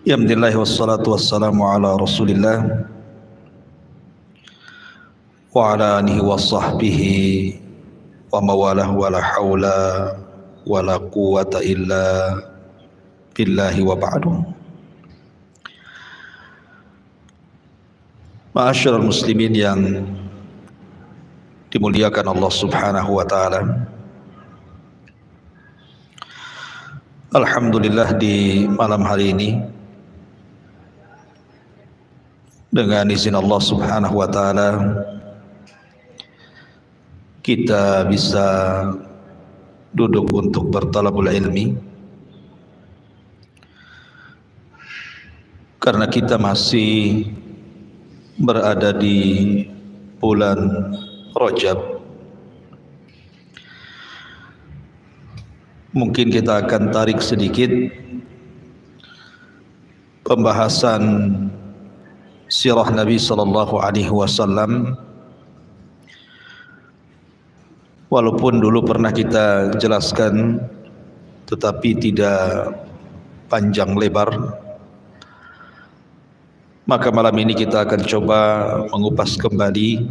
Alhamdulillah wassalatu wassalamu ala Rasulillah wa ala alihi wa sahbihi wa mawalah wa la hawla wa la quwwata illa billahi wa ba'du. Ma'asyiral muslimin yang dimuliakan Allah Subhanahu wa taala. Alhamdulillah di malam hari ini dengan izin Allah Subhanahu wa taala kita bisa duduk untuk bertalabul ilmi, karena kita masih berada di bulan Rajab. Mungkin kita akan tarik sedikit pembahasan sirah Nabi sallallahu alaihi wasallam, walaupun dulu pernah kita jelaskan tetapi tidak panjang lebar. Maka malam ini kita akan coba mengupas kembali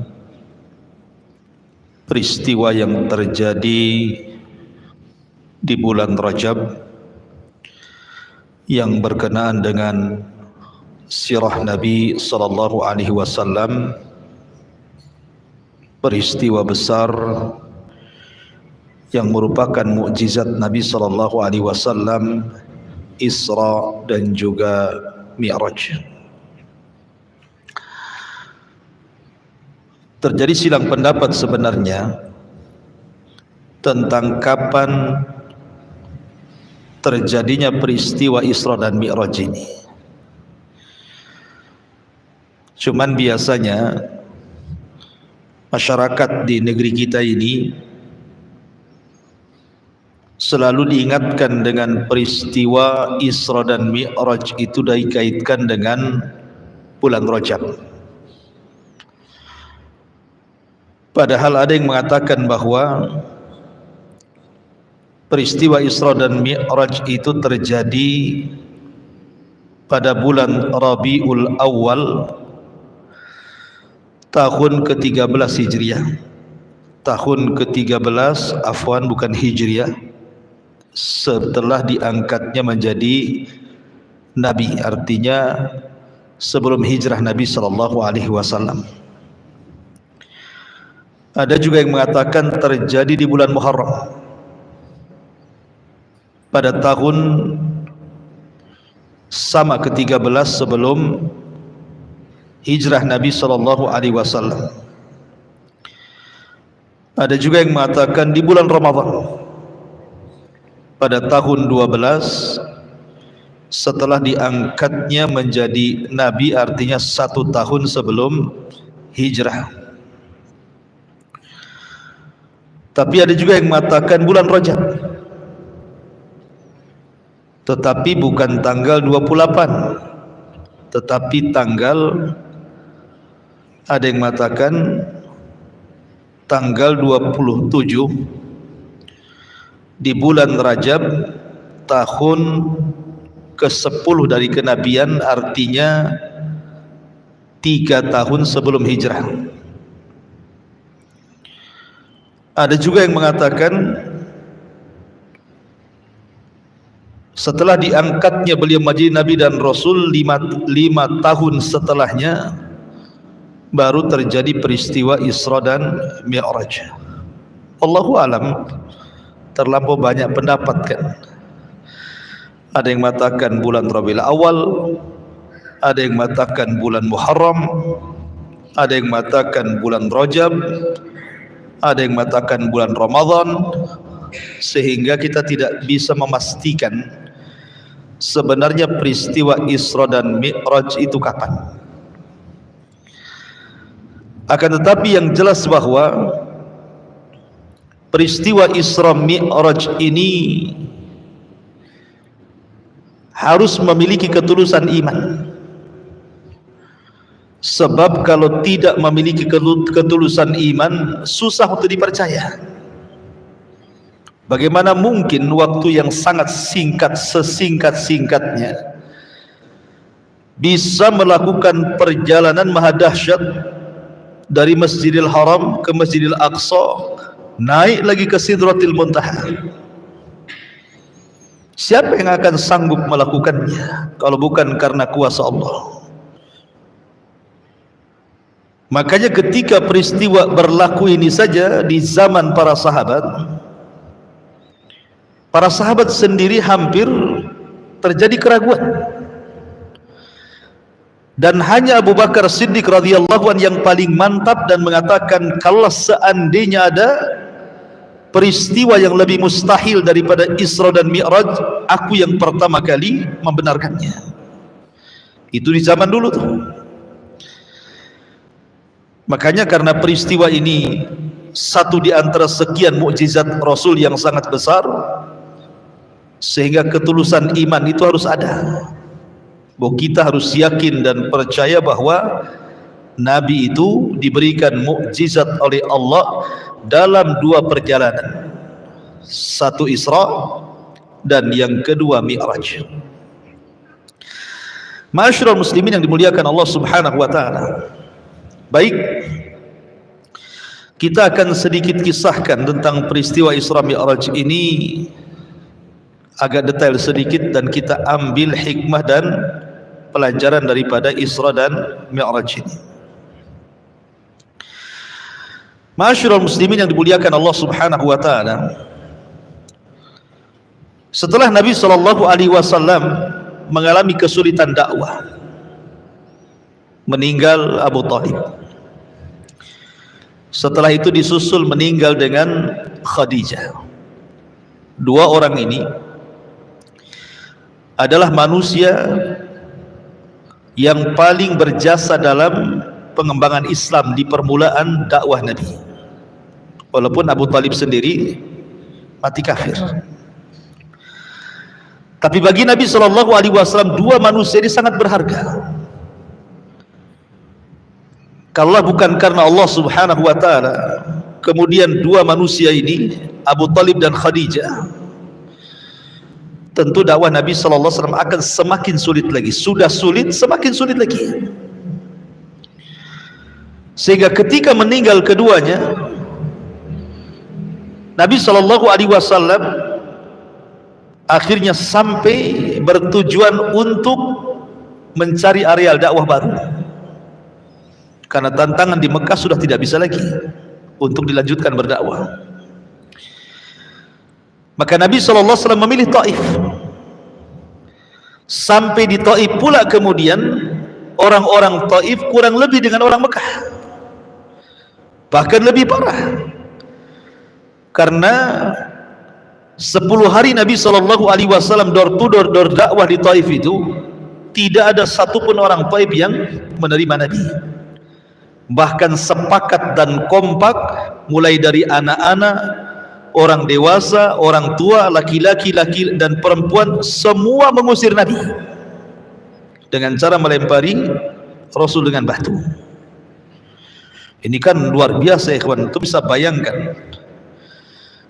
peristiwa yang terjadi di bulan Rajab yang berkenaan dengan sirah Nabi sallallahu alaihi wasallam, peristiwa besar yang merupakan mukjizat Nabi sallallahu alaihi wasallam, Isra dan juga Mi'raj. Terjadi silang pendapat sebenarnya tentang kapan terjadinya peristiwa Isra dan Mi'raj ini. Cuman biasanya masyarakat di negeri kita ini selalu diingatkan dengan peristiwa Isra dan Mi'raj itu dikaitkan dengan bulan Rajab. Padahal ada yang mengatakan bahwa peristiwa Isra dan Mi'raj itu terjadi pada bulan Rabiul Awal tahun ke-13 Hijriah. Tahun ke-13, afwan, bukan Hijriah, setelah diangkatnya menjadi Nabi, artinya sebelum hijrah Nabi sallallahu alaihi wasallam. Ada juga yang mengatakan terjadi di bulan Muharram pada tahun sama ke-13 sebelum hijrah Nabi sallallahu alaihi wasallam. Ada juga yang mengatakan di bulan Ramadan pada tahun 12 setelah diangkatnya menjadi Nabi, artinya 1 tahun sebelum hijrah. Tapi ada juga yang mengatakan bulan Rajab, tetapi bukan tanggal 28, tetapi tanggal, ada yang mengatakan tanggal 27 di bulan Rajab tahun ke-10 dari kenabian, artinya 3 tahun sebelum hijrah. Ada juga yang mengatakan setelah diangkatnya beliau menjadi Nabi dan Rasul 5 tahun setelahnya baru terjadi peristiwa Isra dan Mi'raj. Allahu alam, terlampau banyak pendapat kan. Ada yang mengatakan bulan Rabiul Awal, ada yang mengatakan bulan Muharram, ada yang mengatakan bulan Rajab, ada yang mengatakan bulan Ramadan, sehingga kita tidak bisa memastikan sebenarnya peristiwa Isra dan Mi'raj itu kapan. Akan tetapi yang jelas bahwa peristiwa Isra Mi'raj ini harus memiliki ketulusan iman. Sebab kalau tidak memiliki ketulusan iman, susah untuk dipercaya. Bagaimana mungkin waktu yang sangat singkat, sesingkat-singkatnya bisa melakukan perjalanan maha dahsyat dari Masjidil Haram ke Masjidil Aqsa, naik lagi ke Sidratil Muntaha. Siapa yang akan sanggup melakukannya kalau bukan karena kuasa Allah? Makanya ketika peristiwa berlaku ini saja di zaman para sahabat sendiri hampir terjadi keraguan. Dan hanya Abu Bakar Siddiq radhiyallahu anhu yang paling mantap dan mengatakan, kalau seandainya ada peristiwa yang lebih mustahil daripada Isra dan Mi'raj, aku yang pertama kali membenarkannya. Itu di zaman dulu tuh. Makanya karena peristiwa ini satu di antara sekian mukjizat Rasul yang sangat besar, sehingga ketulusan iman itu harus ada. Bahwa kita harus yakin dan percaya bahwa Nabi itu diberikan mukjizat oleh Allah dalam dua perjalanan, satu Isra dan yang kedua Mi'raj. Ma'asyiral muslimin yang dimuliakan Allah Subhanahu wa taala. Baik, kita akan sedikit kisahkan tentang peristiwa Isra Mi'raj ini agak detail sedikit, dan kita ambil hikmah dan pelajaran daripada Isra dan Mi'raj ini. Ma'asyiral muslimin yang dimuliakan Allah Subhanahu wa taala. Setelah Nabi sallallahu alaihi wasallam mengalami kesulitan dakwah, meninggal Abu Thalib. Setelah itu disusul meninggal dengan Khadijah. Dua orang ini adalah manusia yang paling berjasa dalam pengembangan Islam di permulaan dakwah Nabi. Walaupun Abu Thalib sendiri mati kafir, tapi bagi Nabi sallallahu alaihi wasallam dua manusia ini sangat berharga. Kalau bukan karena Allah Subhanahu wa taala, kemudian dua manusia ini, Abu Thalib dan Khadijah, tentu dakwah Nabi sallallahu alaihi wasallam akan semakin sulit lagi. Sudah sulit, semakin sulit lagi. Sehingga ketika meninggal keduanya, Nabi sallallahu alaihi wasallam akhirnya sampai bertujuan untuk mencari areal dakwah baru. Karena tantangan di Mekah sudah tidak bisa lagi untuk dilanjutkan berdakwah. Maka Nabi SAW memilih Taif. Sampai di Taif pula kemudian orang-orang Taif kurang lebih dengan orang Mekah, bahkan lebih parah. Karena 10 hari Nabi SAW door to door dakwah di Taif itu, tidak ada satupun orang Taif yang menerima Nabi. Bahkan sepakat dan kompak, mulai dari anak-anak, orang dewasa, orang tua, laki-laki, dan perempuan, semua mengusir Nabi dengan cara melempari Rasul dengan batu. Ini kan luar biasa ya kawan. Itu bisa bayangkan,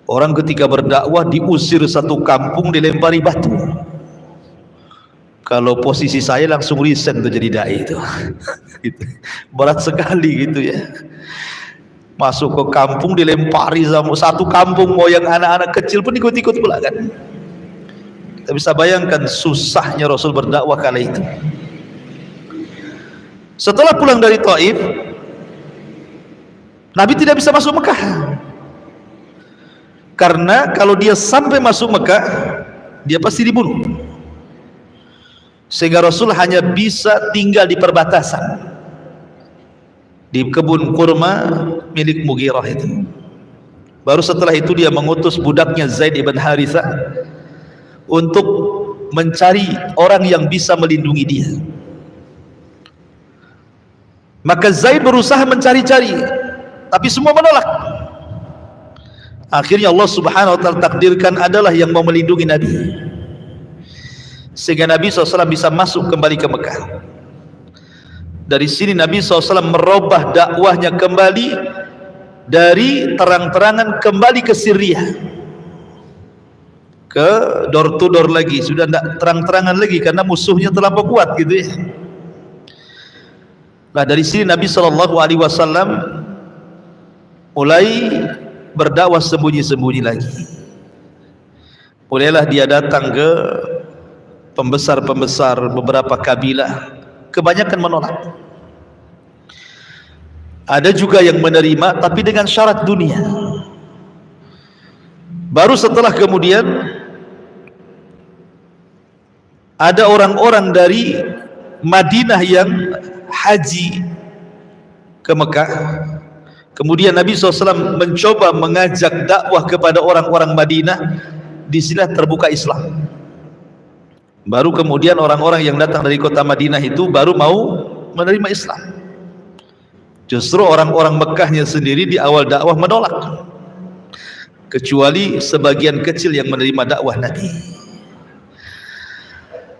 orang ketika berdakwah diusir satu kampung, dilempari batu. Kalau posisi saya langsung resign tuh jadi dai itu. Berat sekali gitu ya. Masuk ke kampung dilempari sama satu kampung, mau yang anak-anak kecil pun ikut-ikut pula kan. Kita bisa bayangkan susahnya Rasul berdakwah kala itu. Setelah pulang dari Taif, Nabi tidak bisa masuk Mekah. Karena kalau dia sampai masuk Mekah, dia pasti dibunuh. Sehingga Rasul hanya bisa tinggal di perbatasan, di kebun kurma milik Mughirah itu. Baru setelah itu dia mengutus budaknya Zaid ibn Harithah untuk mencari orang yang bisa melindungi dia. Maka Zaid berusaha mencari-cari, tapi semua menolak. Akhirnya Allah Subhanahu wa taala takdirkan adalah yang mau melindungi Nabi, sehingga Nabi SAW bisa masuk kembali ke Mekah. Dari sini Nabi SAW merubah dakwahnya kembali dari terang-terangan kembali ke Syria, ke door to door lagi. Sudah tidak terang-terangan lagi karena musuhnya terlampau kuat gitu ya. Nah, dari sini Nabi SAW mulai berdakwah sembunyi-sembunyi lagi. Mulailah dia datang ke pembesar-pembesar beberapa kabilah, kebanyakan menolak. Ada juga yang menerima tapi dengan syarat dunia. Baru setelah kemudian ada orang-orang dari Madinah yang haji ke Mekah. Kemudian Nabi SAW mencoba mengajak dakwah kepada orang-orang Madinah. Di sini terbuka Islam. Baru kemudian orang-orang yang datang dari kota Madinah itu baru mau menerima Islam. Justru orang-orang Mekahnya sendiri di awal dakwah menolak, kecuali sebagian kecil yang menerima dakwah Nabi.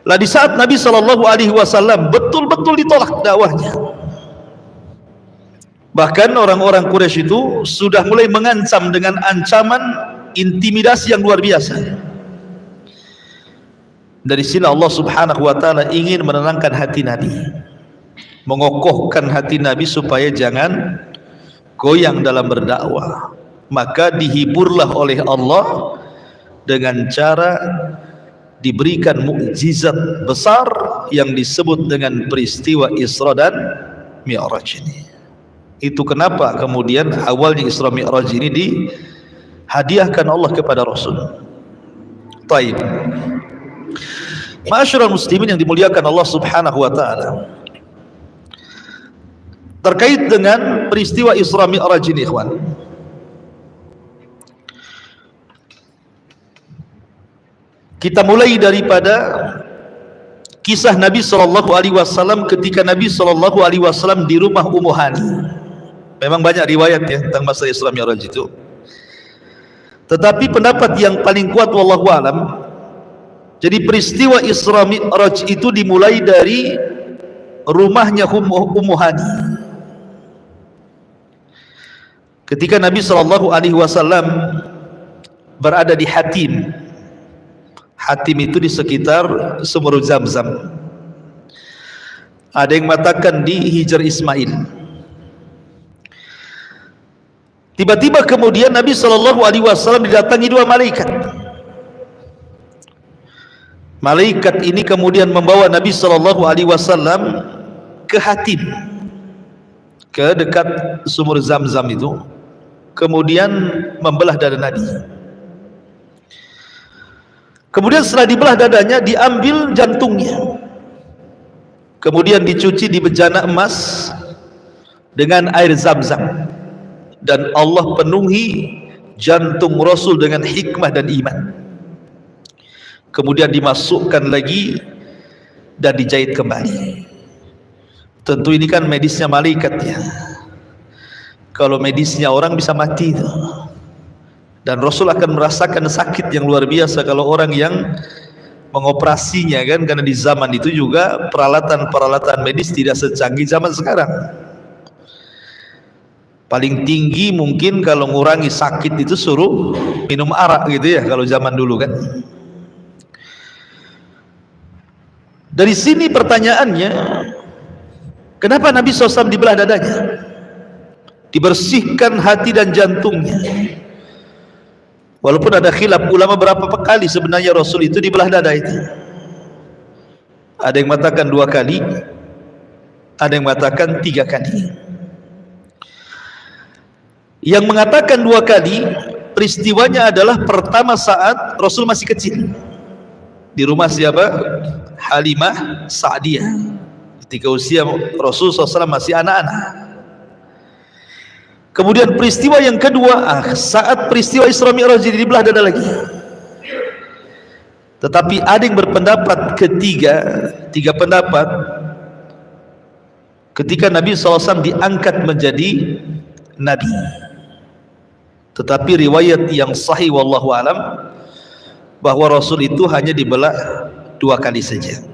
Lah di saat Nabi SAW betul-betul ditolak dakwahnya, bahkan orang-orang Quraisy itu sudah mulai mengancam dengan ancaman intimidasi yang luar biasa. Dari sini Allah Subhanahu wa taala ingin menenangkan hati Nabi, mengokohkan hati Nabi supaya jangan goyang dalam berdakwah. Maka dihiburlah oleh Allah dengan cara diberikan mukjizat besar yang disebut dengan peristiwa Isra dan Mi'raj ini. Itu kenapa kemudian awalnya Isra Mi'raj ini dihadiahkan Allah kepada Rasul. Taib. Ma'asyiral muslimin yang dimuliakan Allah Subhanahu wa taala. Terkait dengan peristiwa Isra Mi'raj ini, ikhwan. Kita mulai daripada kisah Nabi SAW ketika Nabi SAW di rumah Ummu Hani. Memang banyak riwayat ya tentang masalah Isra Mi'raj itu. Tetapi pendapat yang paling kuat wallahu alam, jadi peristiwa Isra Mi'raj itu dimulai dari rumahnya Ummu Hani. Ketika Nabi SAW berada di Hatim. Hatim itu di sekitar sumur Zamzam. Ada yang mengatakan di Hijr Ismail. Tiba-tiba kemudian Nabi SAW didatangi dua malaikat. Malaikat ini kemudian membawa Nabi SAW ke Hatim, ke dekat sumur Zamzam itu. Kemudian membelah dada Nabi. Kemudian setelah dibelah dadanya, diambil jantungnya, kemudian dicuci di bejana emas dengan air Zamzam, dan Allah penuhi jantung Rasul dengan hikmah dan iman. Kemudian dimasukkan lagi dan dijahit kembali. Tentu ini kan medisnya malaikat ya. Kalau medisnya orang bisa mati itu. Dan Rasul akan merasakan sakit yang luar biasa kalau orang yang mengoperasinya kan, karena di zaman itu juga peralatan-peralatan medis tidak secanggih zaman sekarang. Paling tinggi mungkin kalau ngurangi sakit itu suruh minum arak gitu ya kalau zaman dulu kan. Dari sini pertanyaannya, kenapa Nabi SAW dibelah dadanya, dibersihkan hati dan jantungnya? Walaupun ada khilaf ulama berapa kali sebenarnya Rasul itu dibelah dada itu. Ada yang mengatakan 2 kali, ada yang mengatakan 3 kali. Yang mengatakan 2 kali, peristiwanya adalah pertama saat Rasul masih kecil. Di rumah siapa? Halimah Sa'diyah. Ketika usia Rasul SAW masih anak-anak. Kemudian peristiwa yang kedua, saat peristiwa Isra Mi'raj dibelah dada lagi. Tetapi ada yang berpendapat tiga pendapat, ketika Nabi SAW diangkat menjadi Nabi. Tetapi riwayat yang sahih wallahu alam, bahwa Rasul itu hanya dibelah 2 kali saja.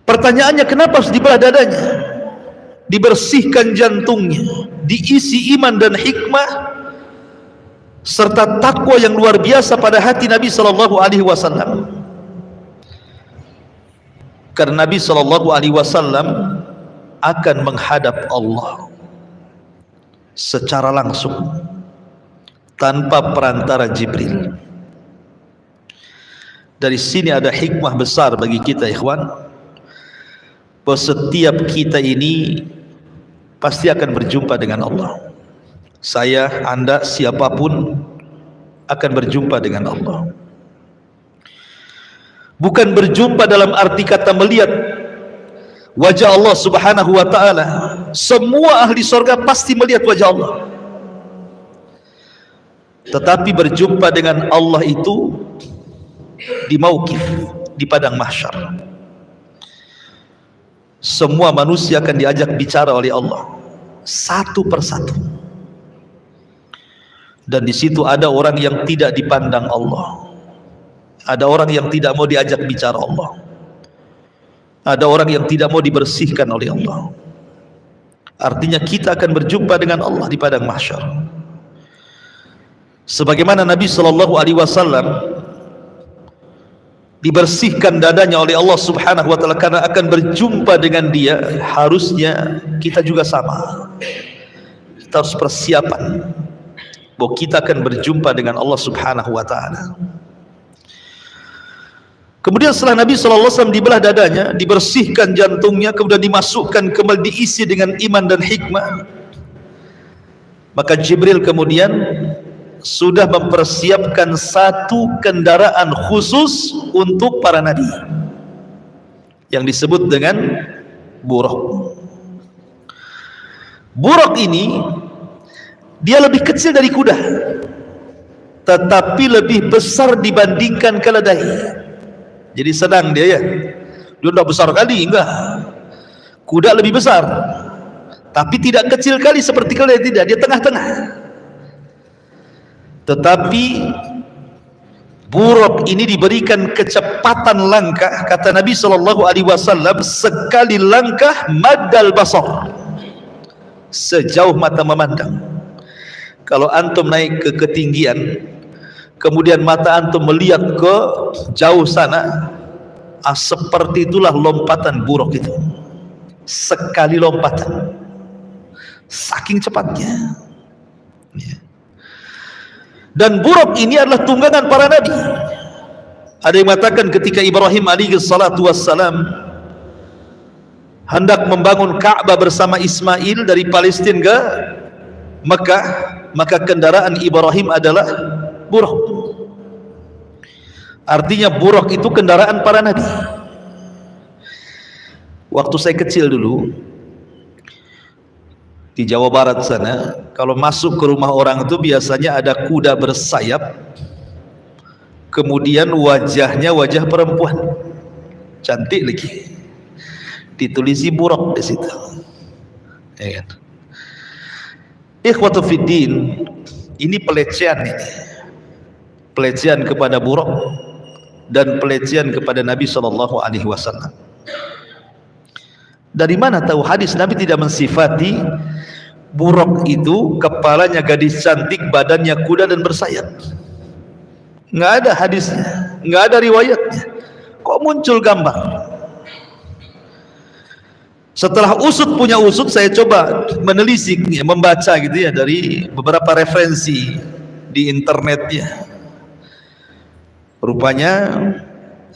Pertanyaannya, kenapa harus dibelah dadanya? Dibersihkan jantungnya, diisi iman dan hikmah serta takwa yang luar biasa pada hati Nabi SAW. Karena Nabi sallallahu alaihi wasallam akan menghadap Allah secara langsung tanpa perantara Jibril. Dari sini ada hikmah besar bagi kita, ikhwan, bahwa setiap kita ini pasti akan berjumpa dengan Allah. Saya, Anda, siapapun akan berjumpa dengan Allah. Bukan berjumpa dalam arti kata melihat wajah Allah subhanahu wa ta'ala. Semua ahli surga pasti melihat wajah Allah. Tetapi berjumpa dengan Allah itu di mauqif, di padang mahsyar. Semua manusia akan diajak bicara oleh Allah satu persatu. Dan di situ ada orang yang tidak dipandang Allah. Ada orang yang tidak mau diajak bicara Allah. Ada orang yang tidak mau dibersihkan oleh Allah. Artinya kita akan berjumpa dengan Allah di padang mahsyar. Sebagaimana Nabi sallallahu alaihi wasallam dibersihkan dadanya oleh Allah subhanahu wa ta'ala karena akan berjumpa dengan dia, harusnya kita juga sama. Kita harus persiapan bahwa kita akan berjumpa dengan Allah subhanahu wa ta'ala. Kemudian setelah Nabi SAW dibelah dadanya, dibersihkan jantungnya, kemudian dimasukkan kembali, diisi dengan iman dan hikmah, maka Jibril kemudian sudah mempersiapkan satu kendaraan khusus untuk para nabi yang disebut dengan buraq. Buraq ini dia lebih kecil dari kuda, tetapi lebih besar dibandingkan keledai. Jadi sedang dia, ya, dia tidak besar kali, enggak. Kuda lebih besar, tapi tidak kecil kali seperti keledai, tidak, dia tengah-tengah. Tetapi buraq ini diberikan kecepatan langkah, kata Nabi sallallahu alaihi wasallam, sekali langkah maddal basar, sejauh mata memandang. Kalau antum naik ke ketinggian, kemudian mata antum melihat ke jauh sana, seperti itulah lompatan buraq itu. Sekali lompatan, saking cepatnya. Dan buraq ini adalah tunggangan para nabi. Ada yang mengatakan ketika Ibrahim alaihi salatu wassalam hendak membangun Ka'bah bersama Ismail dari Palestina ke Mekah, maka kendaraan Ibrahim adalah buraq. Artinya buraq itu kendaraan para nabi. Waktu saya kecil dulu di Jawa Barat sana, kalau masuk ke rumah orang itu biasanya ada kuda bersayap, kemudian wajahnya wajah perempuan, cantik lagi, ditulisi buraq di situ. Ya kan? Ikhwatu fiddin, ini pelecehan ini. Pelecehan kepada buraq dan pelecehan kepada Nabi sallallahu alaihi wasallam. Dari mana tahu hadis Nabi tidak mensifati buraq itu kepalanya gadis cantik, badannya kuda dan bersayap? Nggak ada hadisnya, nggak ada riwayatnya. Kok muncul gambar? Setelah usut punya usut, saya coba menelisik, ya, membaca gitu ya dari beberapa referensi di internetnya. Rupanya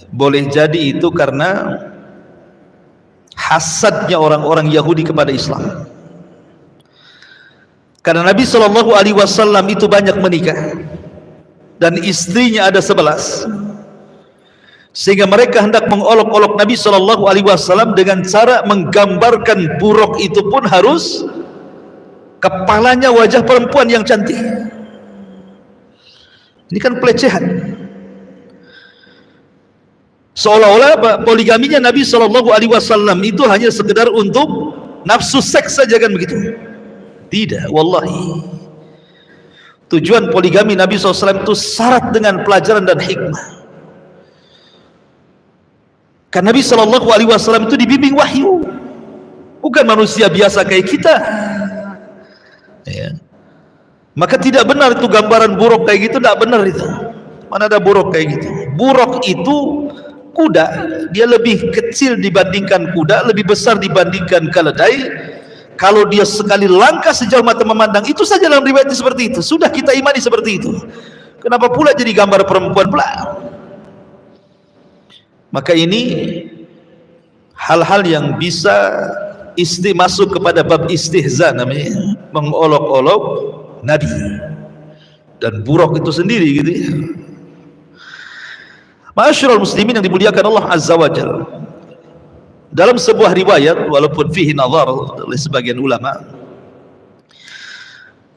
boleh jadi itu karena hasadnya orang-orang Yahudi kepada Islam. Karena Nabi Shallallahu Alaihi Wasallam itu banyak menikah dan istrinya ada 11, sehingga mereka hendak mengolok-olok Nabi Shallallahu Alaihi Wasallam dengan cara menggambarkan buraq itu pun harus kepalanya wajah perempuan yang cantik. Ini kan pelecehan. Seolah-olah poligaminya Nabi Shallallahu Alaihi Wasallam itu hanya sekedar untuk nafsu seks saja, kan begitu? Tidak, wallahi. Tujuan poligami Nabi SAW itu syarat dengan pelajaran dan hikmah. Karena Nabi Shallallahu Alaihi Wasallam itu dibimbing wahyu, bukan manusia biasa kayak kita. Ya. Maka tidak benar itu gambaran buraq kayak gitu, tidak benar itu. Mana ada buraq kayak gitu? Buraq itu kuda, dia lebih kecil dibandingkan kuda, lebih besar dibandingkan keledai. Kalau dia sekali langkah sejauh mata memandang, itu saja dalam riwayat seperti itu. Sudah kita imani seperti itu. Kenapa pula jadi gambar perempuan pula? Maka ini hal-hal yang bisa masuk kepada bab istihza, namanya mengolok-olok Nabi dan Buraq itu sendiri gitu ya. Ma'asyiral muslimin yang dimuliakan Allah Azza wa Jalla, dalam sebuah riwayat walaupun fihi nazar oleh sebagian ulama,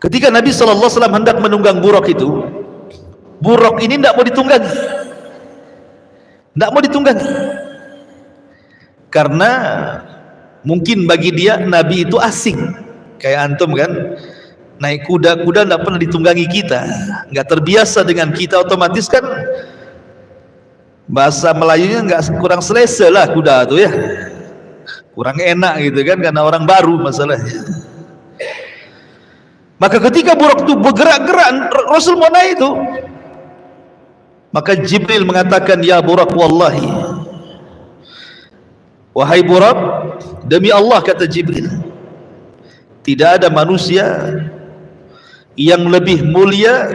ketika Nabi sallallahu alaihi wasallam hendak menunggang Buraq itu, Buraq ini tidak mau ditunggangi, karena mungkin bagi dia Nabi itu asing, kayak antum kan naik kuda tidak pernah ditunggangi kita, nggak terbiasa dengan kita, otomatis kan bahasa Melayunya kurang selesa lah kuda tuh ya, kurang enak gitu kan, karena orang baru masalahnya. Maka ketika Buraq itu bergerak-gerak, Rasul mau naik itu, maka Jibril mengatakan, ya Buraq, wallahi, wahai Buraq, demi Allah, kata Jibril, tidak ada manusia yang lebih mulia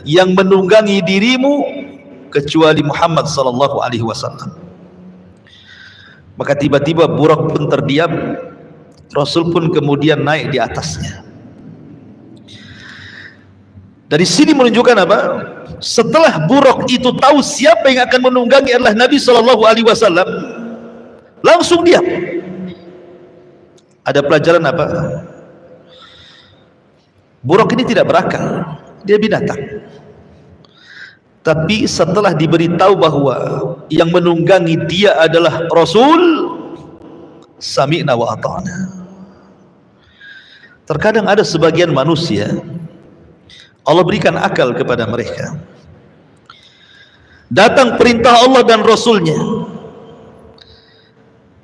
yang menunggangi dirimu kecuali Muhammad sallallahu alaihi wasallam. Maka tiba-tiba Buraq pun terdiam, Rasul pun kemudian naik di atasnya. Dari sini menunjukkan apa? Setelah Buraq itu tahu siapa yang akan menunggangi adalah Nabi sallallahu alaihi wasallam, langsung diam. Ada pelajaran apa? Buraq ini tidak berakal, dia binatang. Tapi setelah diberitahu bahwa yang menunggangi dia adalah Rasul, sami'na wa ata'na. Terkadang ada sebagian manusia Allah berikan akal kepada mereka, datang perintah Allah dan Rasulnya,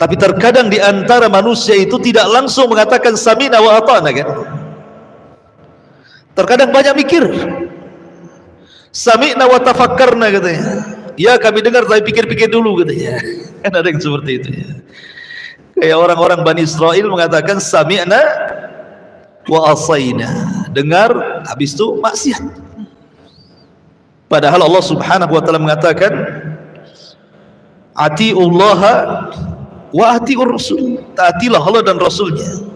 tapi terkadang di antara manusia itu tidak langsung mengatakan sami'na wa ata'na kan? Terkadang banyak mikir, sami'na wa tafakkarna katanya, ya kami dengar tapi pikir-pikir dulu katanya. Kan ada yang seperti itu ya. Kayak orang-orang Bani Israel mengatakan sami'na wa asayna, dengar habis itu maksiat. Padahal Allah Subhanahu wa taala mengatakan atiullaha wa atiur rasul, taatilah Allah dan Rasulnya.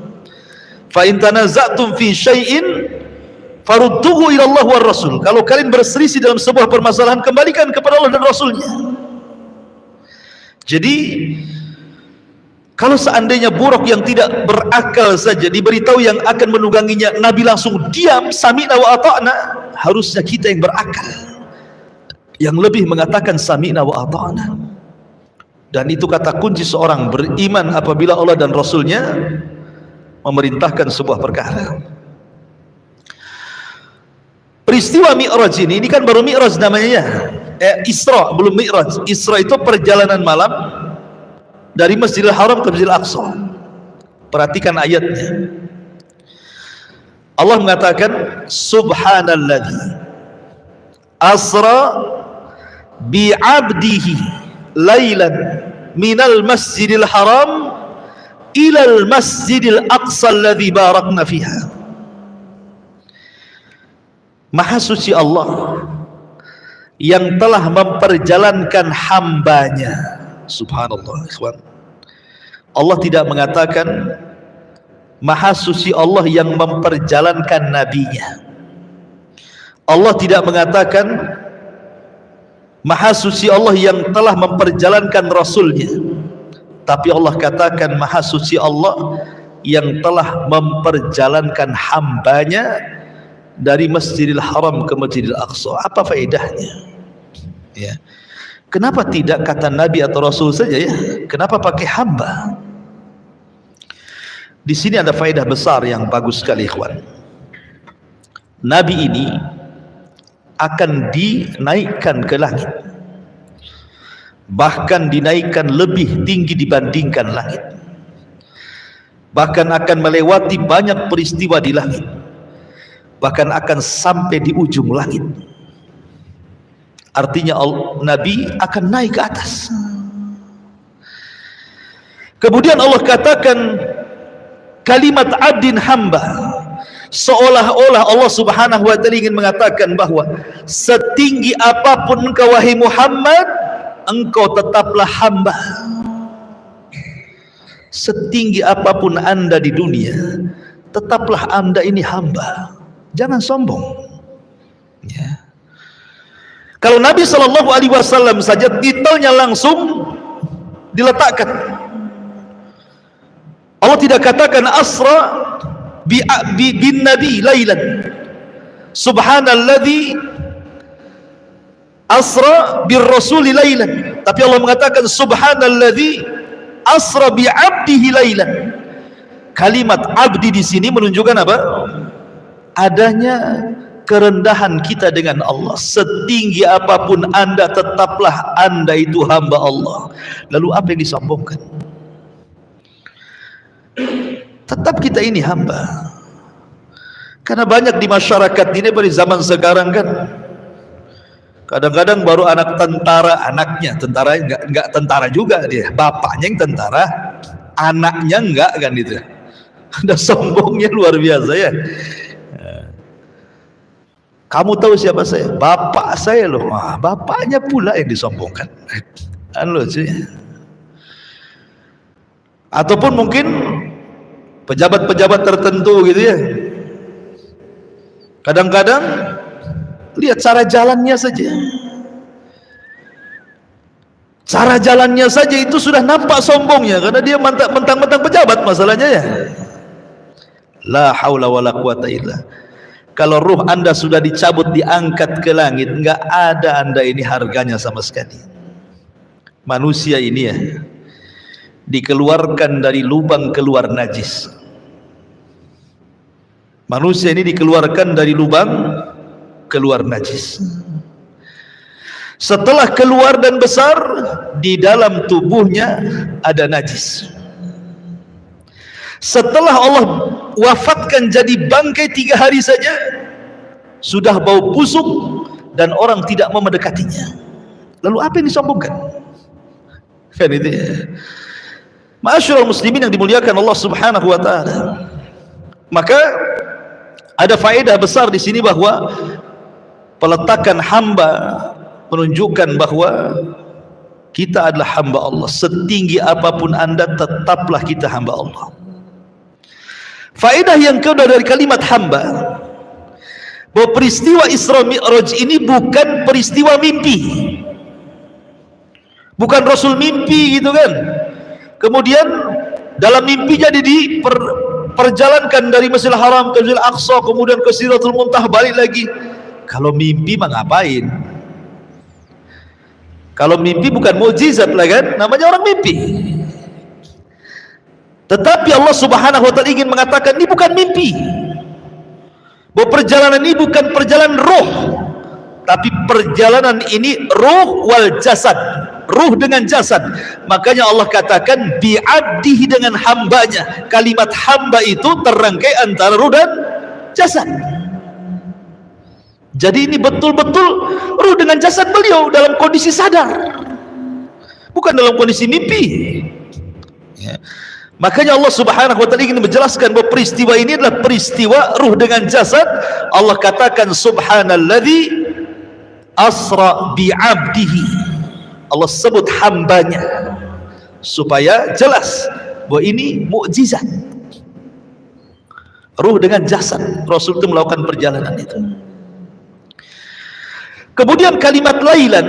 Fa in tanaza'tum fi syai'in farudduhu ila Allah war Rasul. Kalau kalian berselisih dalam sebuah permasalahan, kembalikan kepada Allah dan Rasulnya. Jadi kalau seandainya Buraq yang tidak berakal saja diberitahu yang akan menungganginya, Nabi langsung diam, sami'na wa ata'na, harusnya kita yang berakal yang lebih mengatakan sami'na wa ata'na. Dan itu kata kunci seorang beriman apabila Allah dan Rasulnya memerintahkan sebuah perkara. Peristiwa Mi'raj ini kan baru Mi'raj namanya ya, Isra belum Mi'raj. Isra itu perjalanan malam dari Masjidil Haram ke Masjidil Aqsa. Perhatikan ayatnya. Allah mengatakan subhanalladzi asra bi'abdihi lailan minal Masjidil Haram ilal Masjidil Aqsa alladzi barakna fiha. Maha suci Allah yang telah memperjalankan hambanya. Subhanallah ikhwan, Allah tidak mengatakan maha suci Allah yang memperjalankan nabinya. Allah tidak mengatakan maha suci Allah yang telah memperjalankan rasulnya. Tapi Allah katakan maha suci Allah yang telah memperjalankan hambanya dari Masjidil Haram ke Masjidil Aqsa. Apa faedahnya? Ya. Kenapa tidak kata Nabi atau Rasul saja ya? Kenapa pakai hamba? Di sini ada faedah besar yang bagus sekali ikhwan. Nabi ini akan dinaikkan ke langit, bahkan dinaikkan lebih tinggi dibandingkan langit, bahkan akan melewati banyak peristiwa di langit, bahkan akan sampai di ujung langit. Artinya Nabi akan naik ke atas. Kemudian Allah katakan kalimat abdin hamba, seolah-olah Allah subhanahu wa ta'ala ingin mengatakan bahwa setinggi apapun engkau wahai Muhammad, engkau tetaplah hamba. Setinggi apapun anda di dunia, tetaplah anda ini hamba. Jangan sombong ya. Kalau Nabi SAW saja titelnya langsung diletakkan. Allah tidak katakan asra bin nabi lailan, subhanalladzi asra bir rasuli lailan, tapi Allah mengatakan subhanalladzi asra bi abdihi lailan. Kalimat abdi di sini menunjukkan apa? Adanya kerendahan kita dengan Allah. Setinggi apapun anda, tetaplah anda itu hamba Allah. Lalu apa yang disombongkan? Tetap kita ini hamba. Karena banyak di masyarakat ini pada zaman sekarang kan, kadang-kadang baru anak tentara, anaknya tentara, enggak tentara juga dia, bapaknya yang tentara, anaknya enggak, kan itu. Ada sombongnya luar biasa ya. Kamu tahu siapa saya? Bapak saya loh. Wah, bapaknya pula yang disombongkan. Halo sih. Ataupun mungkin pejabat-pejabat tertentu gitu ya. Kadang-kadang lihat cara jalannya saja. Cara jalannya saja itu sudah nampak sombongnya, karena dia mentang-mentang pejabat masalahnya ya. La haula wala quwata illa. Kalau ruh anda sudah dicabut, diangkat ke langit, enggak ada anda ini harganya sama sekali. Manusia ini ya, dikeluarkan dari lubang keluar najis. Manusia ini dikeluarkan dari lubang keluar najis. Setelah keluar dan besar, di dalam tubuhnya ada najis. Setelah Allah wafatkan jadi bangkai 3 hari saja, sudah bau busuk dan orang tidak mau mendekatinya. Lalu apa yang disombongkan? Kan itu ya. Ma'asyiral muslimin yang dimuliakan Allah Subhanahu wa taala. Maka ada faedah besar di sini bahwa peletakan hamba menunjukkan bahwa kita adalah hamba Allah. Setinggi apapun anda, tetaplah kita hamba Allah. Faedah yang kedua dari kalimat hamba, bahwa peristiwa Isra Mi'raj ini bukan peristiwa mimpi. Bukan Rasul mimpi gitu kan. Kemudian dalam mimpi jadi diperjalankan dari Masjidil Haram ke Masjidil Aqsa, kemudian ke Sidratul Muntaha, balik lagi. Kalau mimpi mah ngapain? Kalau mimpi bukan mukjizat lah kan, namanya orang mimpi. Tetapi Allah Subhanahu wa taala ingin mengatakan ini bukan mimpi. Bahwa perjalanan ini bukan perjalanan roh, tapi perjalanan ini ruh wal jasad, ruh dengan jasad. Makanya Allah katakan bi'abdihi, dengan hambanya. Kalimat hamba itu terrangkai antara ruh dan jasad. Jadi ini betul-betul ruh dengan jasad beliau dalam kondisi sadar, bukan dalam kondisi mimpi ya. Makanya Allah Subhanahu wa taala ingin menjelaskan bahwa peristiwa ini adalah peristiwa ruh dengan jasad. Allah katakan subhanalladzi asra bi'abdihi. Allah sebut hambanya supaya jelas bahwa ini mukjizat. Ruh dengan jasad, Rasul itu melakukan perjalanan itu. Kemudian kalimat lailan,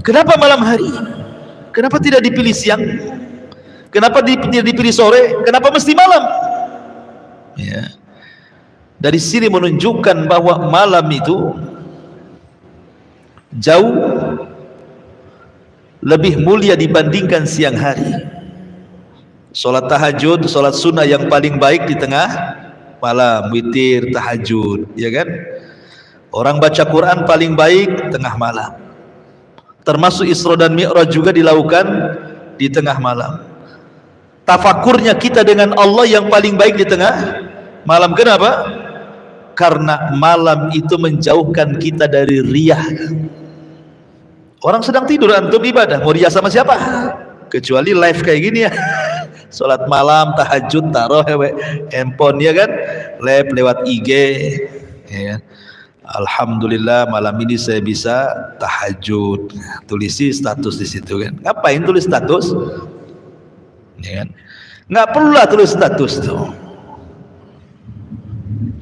kenapa malam hari? Kenapa tidak dipilih siang? Kenapa tidak dipilih sore? Kenapa mesti malam? Ya. Dari sini menunjukkan bahwa malam itu jauh lebih mulia dibandingkan siang hari. Salat tahajud, salat sunnah yang paling baik di tengah malam, witir, tahajud, ya kan? Orang baca Quran paling baik tengah malam. Termasuk Isra dan Mi'raj juga dilakukan di tengah malam. Tafakurnya kita dengan Allah yang paling baik di tengah malam. Kenapa? Karena malam itu menjauhkan kita dari riyah. Orang sedang tidur, antum ibadah, mau riya sama siapa? kecuali live kayak gini ya. Salat malam, tahajud, taruh handphone ya kan, live lewat IG ya kan. Alhamdulillah malam ini saya bisa tahajud, tulisi status di situ kan. Ngapain tulis status ya kan? Nggak perlulah tulis status tuh,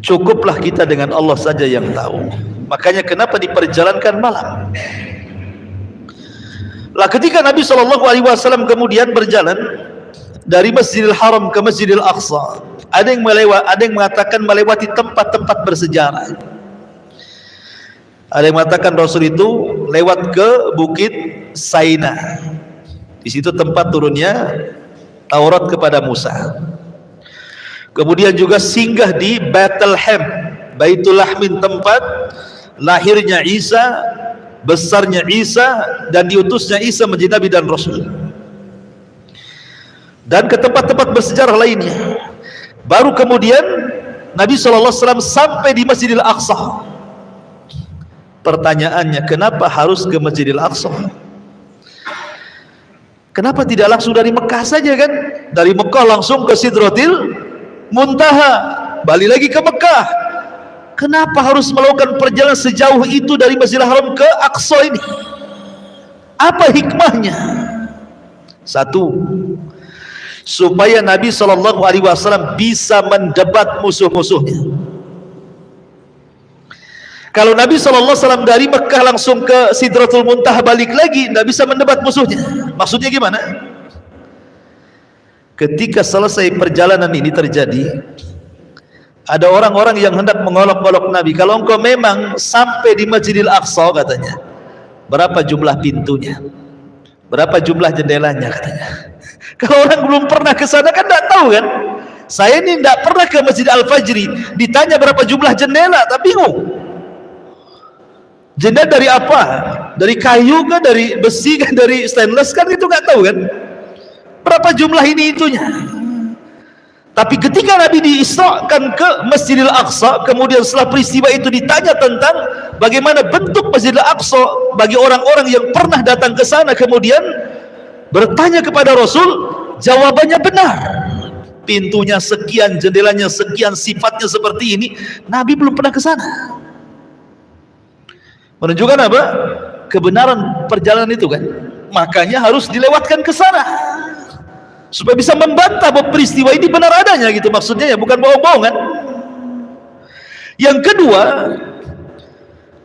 cukuplah kita dengan Allah saja yang tahu. Makanya kenapa diperjalankan malam. Lah ketika Nabi SAW kemudian berjalan dari Masjidil Haram ke Masjidil Aqsa, ada yang mengatakan melewati tempat-tempat bersejarah. Ada yang mengatakan Rasul itu lewat ke Bukit Saina. Di situ tempat turunnya Taurat kepada Musa. Kemudian juga singgah di Bethlehem, Baitul Lahmin, tempat lahirnya Isa, besarnya Isa, dan diutusnya Isa menjadi Nabi dan Rasul. Dan ke tempat-tempat bersejarah lainnya. Baru kemudian Nabi SAW sampai di Masjidil Aqsa. Pertanyaannya, kenapa harus ke Masjidil Aqsa? Kenapa tidak langsung dari Mekah saja kan? Dari Mekah langsung ke Sidratil Muntaha, balik lagi ke Mekah. Kenapa harus melakukan perjalanan sejauh itu dari Masjidil Haram ke Aqsa ini? Apa hikmahnya? Satu, supaya Nabi SAW bisa mendebat musuh-musuhnya. Kalau Nabi SAW dari Mekah langsung ke Sidratul Muntaha balik lagi, tidak bisa mendebat musuhnya. Maksudnya gimana? Ketika selesai perjalanan ini terjadi, ada orang-orang yang hendak mengolok-olok Nabi. Kalau engkau memang sampai di Masjidil Aqsa, katanya, berapa jumlah pintunya? Berapa jumlah jendelanya, katanya. Kalau orang belum pernah ke sana kan tidak tahu kan. Saya ini tidak pernah ke Masjid Al-Fajri, ditanya berapa jumlah jendela, tapi bingung. Jendela dari apa? Dari kayu kan, dari besi kan, dari stainless kan, itu nggak tahu kan. Berapa jumlah ini itunya. Tapi ketika Nabi diisrakan ke Masjidil Aqsa, kemudian setelah peristiwa itu ditanya tentang bagaimana bentuk Masjidil Aqsa bagi orang-orang yang pernah datang ke sana, kemudian bertanya kepada Rasul, jawabannya benar. Pintunya sekian, jendelanya sekian, sifatnya seperti ini. Nabi belum pernah ke sana. Menunjukkan apa? Kebenaran perjalanan itu kan. Makanya harus dilewatkan ke sana, supaya bisa membantah bahwa peristiwa ini benar adanya gitu, maksudnya ya, bukan bohong-bohongan. Yang kedua,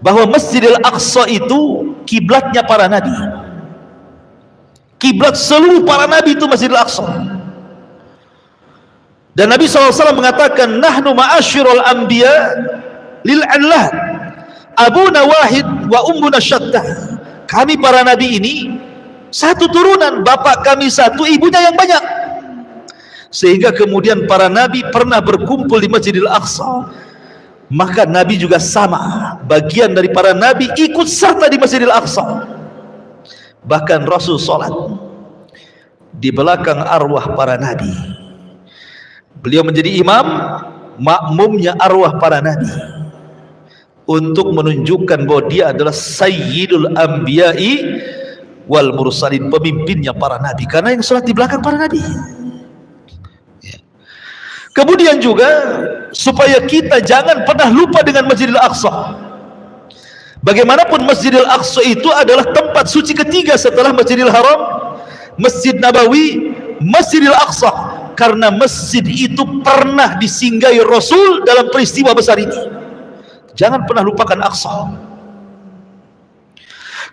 bahwa Masjidil Aqsa itu kiblatnya para nabi. Kiblat seluruh para nabi itu Masjidil Aqsa. Dan Nabi SAW mengatakan, nahnu ma'asyirul anbiya lil'anlah abuna wahid wa ummuna syattah. Kami para nabi ini satu turunan, bapak kami satu, ibunya yang banyak. Sehingga kemudian para nabi pernah berkumpul di Masjidil Aqsa. Maka nabi juga sama, bagian dari para nabi ikut serta di Masjidil Aqsa. Bahkan Rasul sholat di belakang arwah para nabi. Beliau menjadi imam, makmumnya arwah para nabi, untuk menunjukkan bahwa dia adalah Sayyidul Anbiya'i wal Mursalin, pemimpinnya para nabi, karena yang sholat di belakang para nabi. Kemudian juga supaya kita jangan pernah lupa dengan Masjidil Aqsa. Bagaimanapun Masjidil Aqsa itu adalah tempat suci ketiga setelah Masjidil Haram, Masjid Nabawi, Masjidil Aqsa, karena masjid itu pernah disinggahi Rasul dalam peristiwa besar ini. Jangan pernah lupakan Aqsa.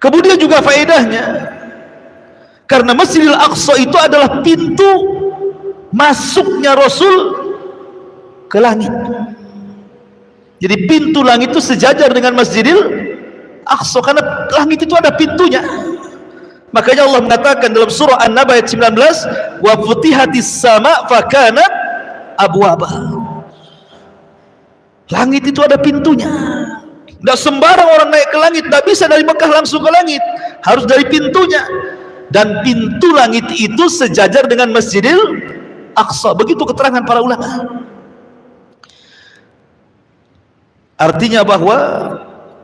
Kemudian juga faedahnya, karena Masjidil Aqsa itu adalah pintu masuknya Rasul ke langit. Jadi pintu langit itu sejajar dengan Masjidil Aqsa, karena langit itu ada pintunya. Makanya Allah mengatakan dalam surah An-Naba ayat 19, wa futihatis sama fakanat abwaba. Langit itu ada pintunya. Tidak sembarang orang naik ke langit, tidak bisa dari Mekah langsung ke langit, harus dari pintunya. Dan pintu langit itu sejajar dengan Masjidil Aqsa. Begitu keterangan para ulama. Artinya bahwa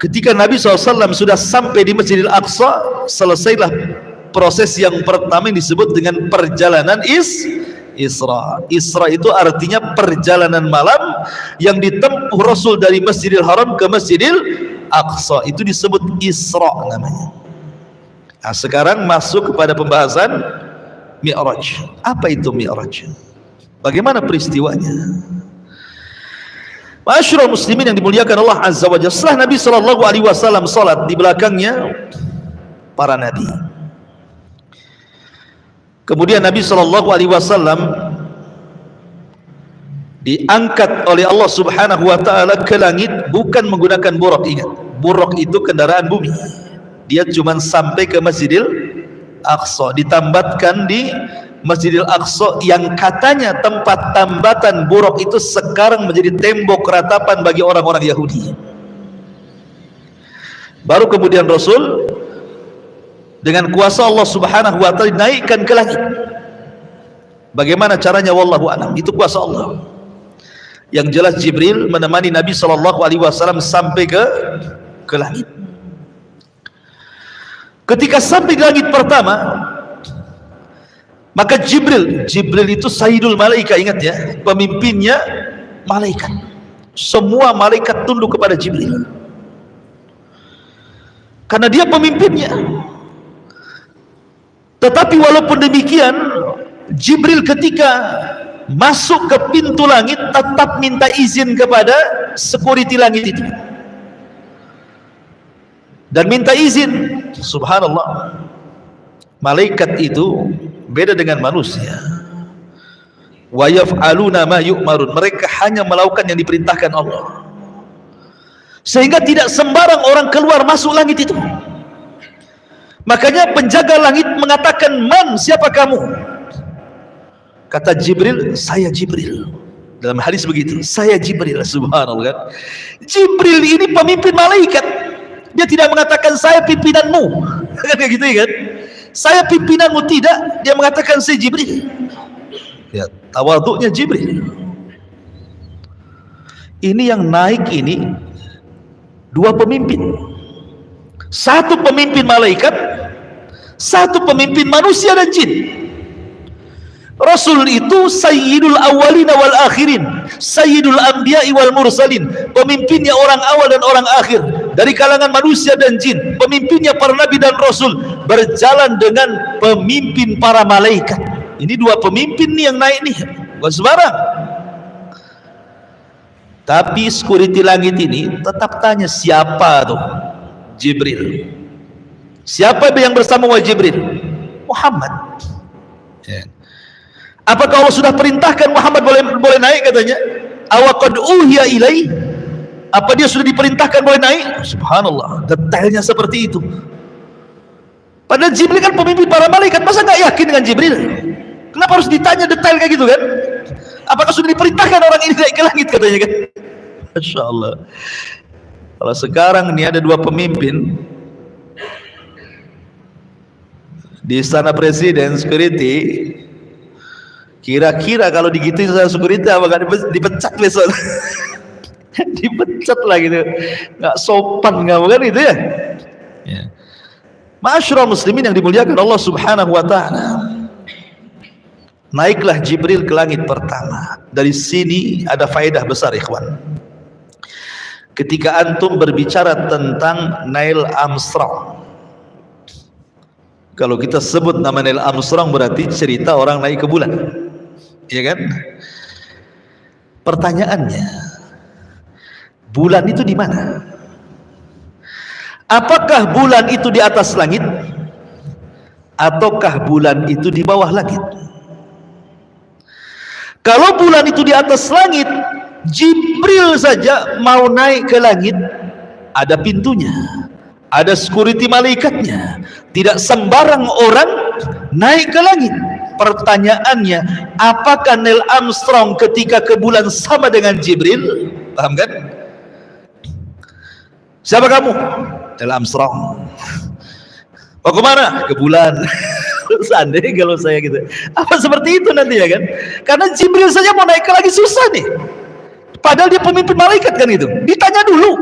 ketika Nabi SAW sudah sampai di Masjidil Aqsa, selesailah proses yang pertama yang disebut dengan perjalanan Isra. Isra itu artinya perjalanan malam yang ditempuh Rasul dari Masjidil Haram ke Masjidil Aqsa. Itu disebut Isra namanya. Nah, sekarang masuk kepada pembahasan Mi'raj. Apa itu Mi'raj? Bagaimana peristiwanya? Ma'asyiral muslimin yang dimuliakan Allah Azza wa Jalla, setelah Nabi sallallahu alaihi wasallam salat, di belakangnya para nabi. Kemudian Nabi sallallahu alaihi wasallam diangkat oleh Allah Subhanahu wa taala ke langit bukan menggunakan buraq. Ingat, buraq itu kendaraan bumi. Dia cuma sampai ke Masjidil Aqsa, ditambatkan di Masjidil Aqsa yang katanya tempat tambatan buraq itu sekarang menjadi tembok ratapan bagi orang-orang Yahudi. Baru kemudian Rasul dengan kuasa Allah Subhanahu wa taala naikkan ke langit. Bagaimana caranya wallahu a'lam, itu kuasa Allah. Yang jelas Jibril menemani Nabi sallallahu alaihi wasallam sampai ke langit. Ketika sampai di langit pertama, maka Jibril itu Sayyidul Malaika, ingat ya, pemimpinnya malaikat. Semua malaikat tunduk kepada Jibril karena dia pemimpinnya. Tetapi walaupun demikian, Jibril ketika masuk ke pintu langit tetap minta izin kepada security langit itu, dan minta izin. Subhanallah, malaikat itu beda dengan manusia. Wa yaf'aluna ma yu'marun, mereka hanya melakukan yang diperintahkan Allah, sehingga tidak sembarang orang keluar masuk langit itu. Makanya penjaga langit mengatakan, man, siapa kamu? Kata Jibril, saya Jibril. Dalam hadis begitu, saya Jibril. Subhanallah, Jibril ini pemimpin malaikat. Dia tidak mengatakan saya pimpinanmu, kan gitu ya kan? Saya pimpinanmu, tidak. Dia mengatakan saya Jibril. Ya, tawadhu'nya Jibril. Ini yang naik ini dua pemimpin. Satu pemimpin malaikat, satu pemimpin manusia dan jin. Rasul itu Sayyidul Awwalin wal Akhirin, Sayyidul Anbiya'i wal Mursalin, pemimpinnya orang awal dan orang akhir, dari kalangan manusia dan jin. Pemimpinnya para nabi dan rasul, berjalan dengan pemimpin para malaikat. Ini dua pemimpin nih yang naik nih, bukan sembarang. Tapi security langit ini tetap tanya, siapa tuh? Jibril. Siapa yang bersama wa Jibril? Muhammad. Ya. Apakah Allah sudah perintahkan Muhammad boleh naik, katanya? Awaqad uhiya ilai, apa dia sudah diperintahkan boleh naik? Subhanallah, detailnya seperti itu. Padahal Jibril kan pemimpin para malaikat, masa nggak yakin dengan Jibril? Kenapa harus ditanya detail kayak gitu kan? Apakah sudah diperintahkan orang ini naik ke langit, katanya kan? Masya Allah. Kalau sekarang ini ada dua pemimpin di istana presiden, security, kira-kira kalau digituin sama security apa gak dipecat besok? Dipecat lah gitu, nggak sopan nggak, bukan itu ya? Ya. Ma'asyiral muslimin yang dimuliakan Allah Subhanahu wa taala. Naiklah Jibril ke langit pertama. Dari sini ada faedah besar, ikhwan. Ketika antum berbicara tentang Neil Armstrong, kalau kita sebut nama Neil Armstrong berarti cerita orang naik ke bulan, ya kan? Pertanyaannya, bulan itu di mana? Apakah bulan itu di atas langit, ataukah bulan itu di bawah langit? Kalau bulan itu di atas langit, Jibril saja mau naik ke langit, ada pintunya, ada security malaikatnya. Tidak sembarang orang naik ke langit. Pertanyaannya, apakah Neil Armstrong ketika ke bulan sama dengan Jibril? Paham kan? Siapa kamu? Neil Armstrong. Oh, kemana? Ke bulan. Seandainya kalau saya gitu, apa seperti itu nanti ya kan? Karena Jibril saja mau naik ke langit susah nih. Padahal dia pemimpin malaikat kan itu. Ditanya dulu.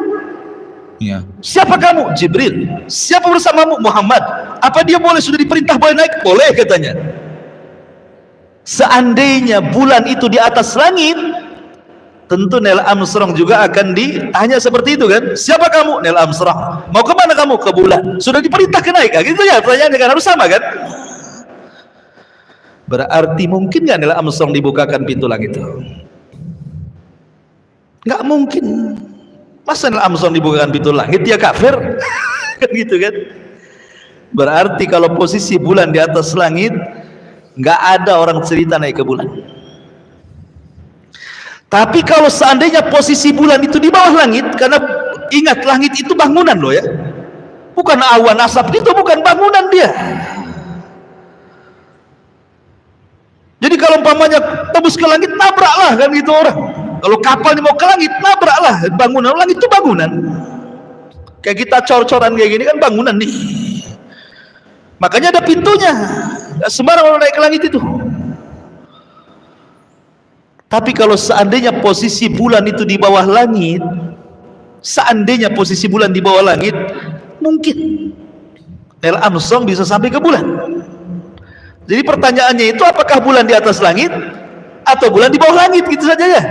Ya. Siapa kamu? Jibril. Siapa bersamamu? Muhammad. Apa dia boleh, sudah diperintah boleh naik? Boleh katanya. Seandainya bulan itu di atas langit, tentu Neil Armstrong juga akan ditanya seperti itu kan. Siapa kamu? Neil Armstrong. Mau kemana kamu? Ke bulan. Sudah diperintahkan naik, gitu ya pertanyaannya kan, harus sama kan. Berarti mungkin nggak Neil Armstrong dibukakan pintu langit itu? Nggak mungkin. Masa Neil Armstrong dibukakan pintu langit, dia kafir? Kan gitu kan. Berarti kalau posisi bulan di atas langit, nggak ada orang cerita naik ke bulan. Tapi kalau seandainya posisi bulan itu di bawah langit, karena ingat langit itu bangunan loh ya, bukan awan asap gitu, bukan bangunan dia. Jadi kalau umpamanya tembus ke langit, nabraklah kan gitu orang. Kalau kapal ini mau ke langit, nabraklah bangunan. Langit itu bangunan. Kayak kita cor-coran kayak gini kan bangunan nih. Makanya ada pintunya. Nggak sembarang orang naik ke langit itu. Tapi kalau seandainya posisi bulan itu di bawah langit, seandainya posisi bulan di bawah langit, mungkin Neil Armstrong bisa sampai ke bulan. Jadi pertanyaannya itu, apakah bulan di atas langit atau bulan di bawah langit, gitu saja ya.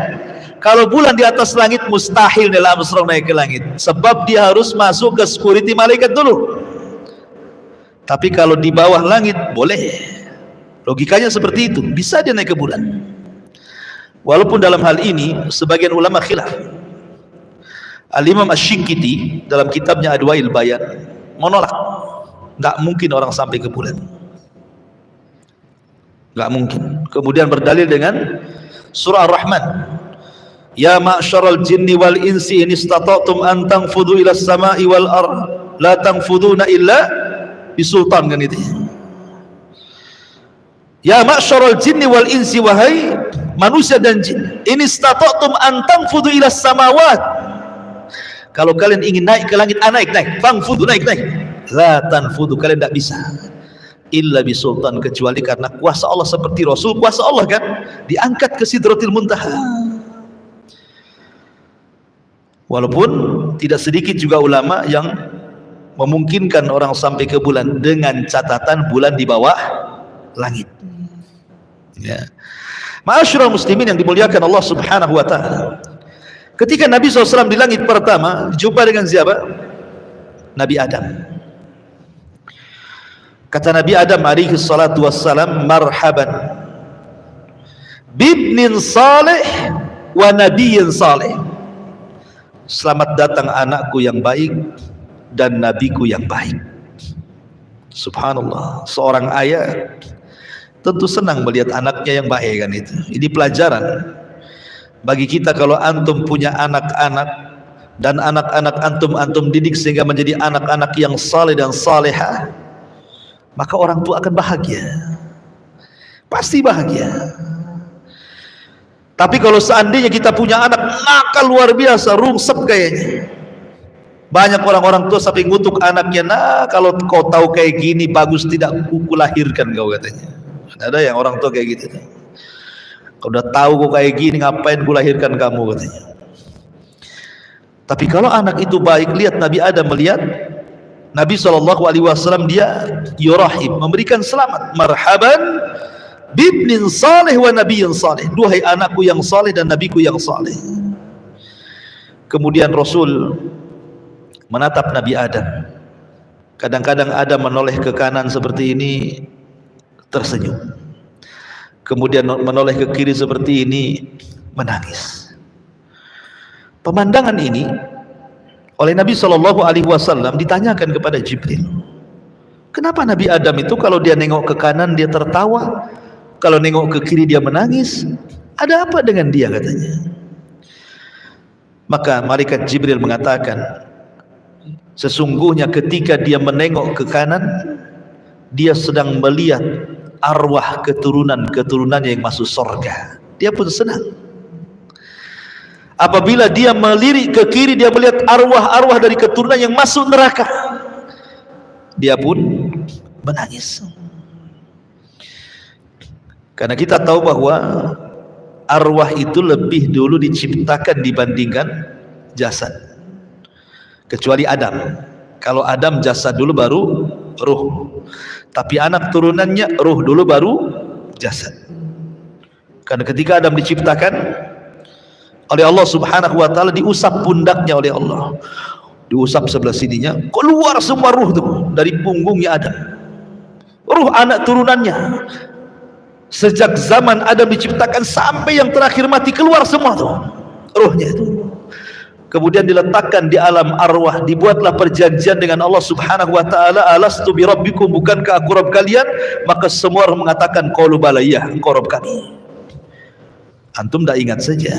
Kalau bulan di atas langit, mustahil Neil Armstrong naik ke langit, sebab dia harus masuk ke security malaikat dulu. Tapi kalau di bawah langit, boleh. Logikanya seperti itu, bisa dia naik ke bulan. Walaupun dalam hal ini sebagian ulama khilaf. Al-Imam Asy-Syinkiti dalam kitabnya Adwail Bayan menolak, nggak mungkin orang sampai ke bulan, nggak mungkin. Kemudian berdalil dengan surah Ar-Rahman, ya ma'syaral jinni wal insi in istata'tum an tanfudhu ila samai wal ard la tanfuduna illa bisultan, kan itu. Ya ma'syaral jinni wal insi, wahai manusia dan jin, in istata'tum an tanfudhu ila samawat, kalau kalian ingin naik ke langit, naik, tanfudhu, naik, la tanfudhu, kalian tidak bisa illa bisultan, kecuali karena kuasa Allah. Seperti Rasul, kuasa Allah kan, diangkat ke Sidratil Muntaha. Walaupun tidak sedikit juga ulama yang memungkinkan orang sampai ke bulan dengan catatan bulan di bawah langit. Ya. Ma'asyiral muslimin yang dimuliakan Allah Subhanahu wa taala. Ketika Nabi SAW di langit pertama jumpa dengan siapa? Nabi Adam. Kata Nabi Adam alaihi salatu wassalam, marhaban bibnin salih wa nabiyyin salih. Selamat datang anakku yang baik dan nabiku yang baik. Subhanallah, seorang ayah tentu senang melihat anaknya yang baik kan itu. Ini pelajaran bagi kita. Kalau antum punya anak-anak dan anak-anak antum didik sehingga menjadi anak-anak yang saleh dan salehah, maka orang tua akan bahagia, pasti bahagia. Tapi kalau seandainya kita punya anak nakal luar biasa, rungsep kayaknya, banyak orang-orang tua sampai ngutuk anaknya, nah kalau kau tahu kayak gini bagus tidak kuku lahirkan kau, katanya. Ada yang orang tua kayak gitu, kau udah tahu kau kayak gini ngapain ku lahirkan kamu, katanya. Tapi kalau anak itu baik, lihat Nabi Adam, melihat Nabi SAW, dia yurahib, memberikan selamat, marhaban bibnin salih wa nabiyyin salih, duhai anakku yang saleh dan nabiku yang saleh. Kemudian Rasul menatap Nabi Adam. Kadang-kadang Adam menoleh ke kanan seperti ini, tersenyum. Kemudian menoleh ke kiri seperti ini, menangis. Pemandangan ini oleh Nabi SAW ditanyakan kepada Jibril. Kenapa Nabi Adam itu kalau dia nengok ke kanan dia tertawa, kalau nengok ke kiri dia menangis? Ada apa dengan dia, katanya. Maka malaikat Jibril mengatakan, sesungguhnya ketika dia menengok ke kanan, dia sedang melihat arwah keturunannya yang masuk surga. Dia pun senang. Apabila dia melirik ke kiri, dia melihat arwah-arwah dari keturunan yang masuk neraka. Dia pun menangis. Karena kita tahu bahwa arwah itu lebih dulu diciptakan dibandingkan jasad. Kecuali Adam. Kalau Adam jasad dulu baru ruh. Tapi anak turunannya ruh dulu baru jasad. Karena ketika Adam diciptakan oleh Allah Subhanahu wa taala, diusap pundaknya oleh Allah, diusap sebelah sininya, keluar semua ruh tuh dari punggungnya Adam, ruh anak turunannya. Sejak zaman Adam diciptakan sampai yang terakhir mati, keluar semua tuh ruhnya itu. Kemudian diletakkan di alam arwah, dibuatlah perjanjian dengan Allah Subhanahu wa taala, alastu bi rabbikum, bukankah aku Rabb kalian? Maka semua orang mengatakan qalu bala, ya engkau Rabb kami. Antum tidak ingat saja,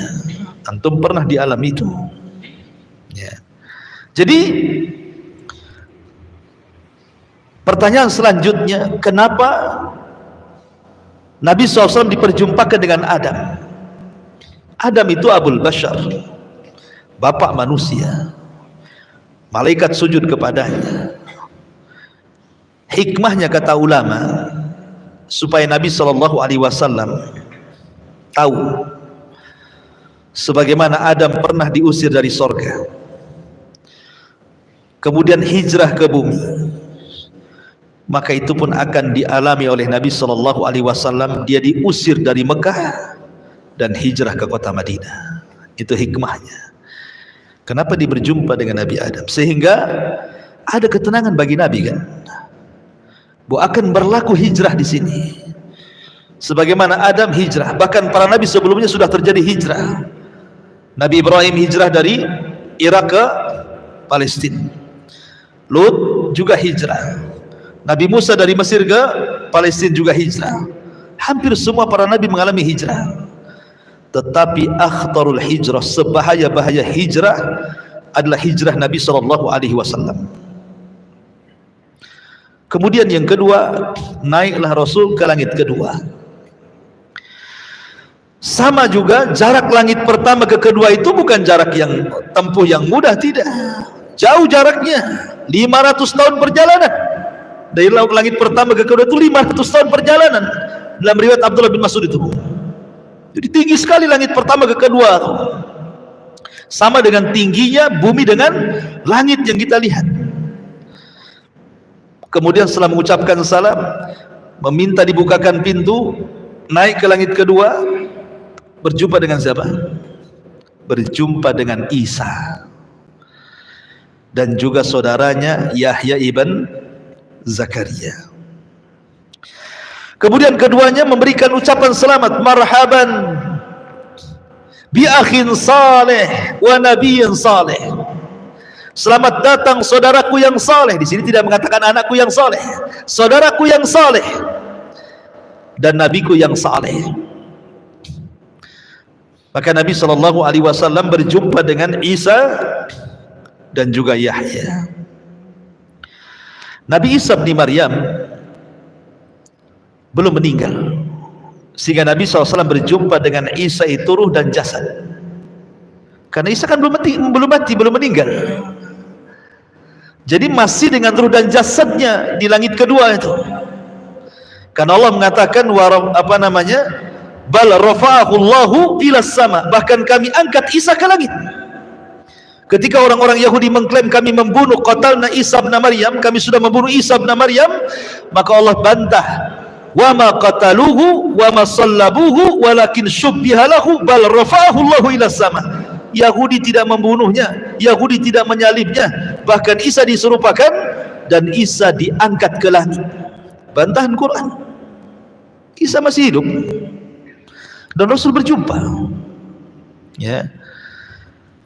antum pernah di alam itu, ya. Jadi pertanyaan selanjutnya, kenapa Nabi SAW diperjumpakan dengan Adam? Adam itu Abul Bashar, bapak manusia. Malaikat sujud kepadanya. Hikmahnya kata ulama, supaya Nabi SAW tahu sebagaimana Adam pernah diusir dari sorga, kemudian hijrah ke bumi, maka itu pun akan dialami oleh Nabi SAW. Dia diusir dari Mekah dan hijrah ke kota Madinah. Itu hikmahnya. Kenapa dia berjumpa dengan Nabi Adam? Sehingga ada ketenangan bagi Nabi, kan? Bahwa akan berlaku hijrah di sini. Sebagaimana Adam hijrah, bahkan para nabi sebelumnya sudah terjadi hijrah. Nabi Ibrahim hijrah dari Irak ke Palestina. Lut juga hijrah. Nabi Musa dari Mesir ke Palestina juga hijrah. Hampir semua para nabi mengalami hijrah. Tetapi akhtarul hijrah, sebahaya-bahaya hijrah adalah hijrah Nabi SAW. Kemudian yang kedua, naiklah Rasul ke langit kedua. Sama juga, jarak langit pertama ke kedua itu bukan jarak yang tempuh yang mudah, tidak. Jauh jaraknya, 500 tahun perjalanan. Dari langit pertama ke kedua itu 500 tahun perjalanan. Dalam riwayat Abdullah bin Mas'ud itu. Jadi tinggi sekali langit pertama ke kedua. Sama dengan tingginya bumi dengan langit yang kita lihat. Kemudian setelah mengucapkan salam, meminta dibukakan pintu, naik ke langit kedua, berjumpa dengan siapa? Berjumpa dengan Isa dan juga saudaranya Yahya ibn Zakaria. Kemudian keduanya memberikan ucapan selamat, marhaban bi akhin saleh wa nabiyyin saleh. Selamat datang saudaraku yang saleh. Di sini tidak mengatakan anakku yang saleh, saudaraku yang saleh dan nabiku yang saleh. Maka Nabi SAW berjumpa dengan Isa dan juga Yahya. Nabi Isa bin Maryam belum meninggal, sehingga Nabi SAW berjumpa dengan Isa itu ruh dan jasad. Karena Isa kan belum mati, belum meninggal. Jadi masih dengan ruh dan jasadnya di langit kedua itu. Karena Allah mengatakan bal rafa'ahu Allahu ila sama, bahkan kami angkat Isa ke langit. Ketika orang-orang Yahudi mengklaim kami membunuh qatalna Isa bin Maryam, kami sudah membunuh Isa bin Maryam, maka Allah bantah, wa ma qataluhu wa ma sallabuhu walakin syubbiha lahu bal rafa'ahu Allahu ila sama. Yahudi tidak membunuhnya, Yahudi tidak menyalibnya, bahkan Isa diserupakan dan Isa diangkat ke langit. Bantahan Quran. Isa masih hidup dan Rasul berjumpa, ya.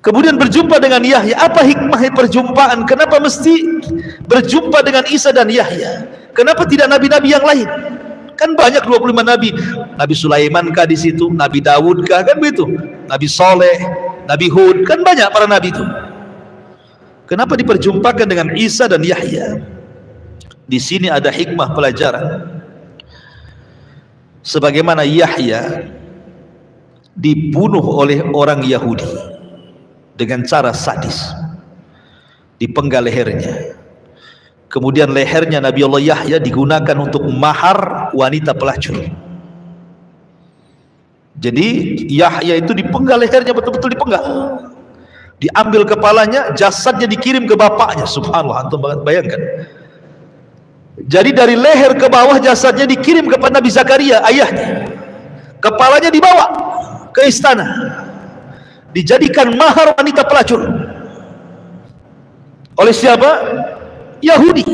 Kemudian berjumpa dengan Yahya. Apa hikmah perjumpaan? Kenapa mesti berjumpa dengan Isa dan Yahya? Kenapa tidak nabi-nabi yang lain? Kan banyak 25 nabi. Nabi Sulaiman kah di situ? Nabi Daud kah? Kan begitu. Nabi Soleh, Nabi Hud, kan banyak para nabi itu. Kenapa diperjumpakan dengan Isa dan Yahya? Di sini ada hikmah pelajaran. Sebagaimana Yahya dibunuh oleh orang Yahudi dengan cara sadis, dipenggal lehernya. Kemudian lehernya Nabi Allah Yahya digunakan untuk mahar wanita pelacur. Jadi Yahya itu dipenggal lehernya, betul-betul dipenggal, diambil kepalanya, jasadnya dikirim ke bapaknya. Subhanallah, antum bayangkan. Jadi dari leher ke bawah jasadnya dikirim kepada Nabi Zakaria, ayahnya. Kepalanya dibawa ke istana, dijadikan mahar wanita pelacur. Oleh siapa? Yahudi.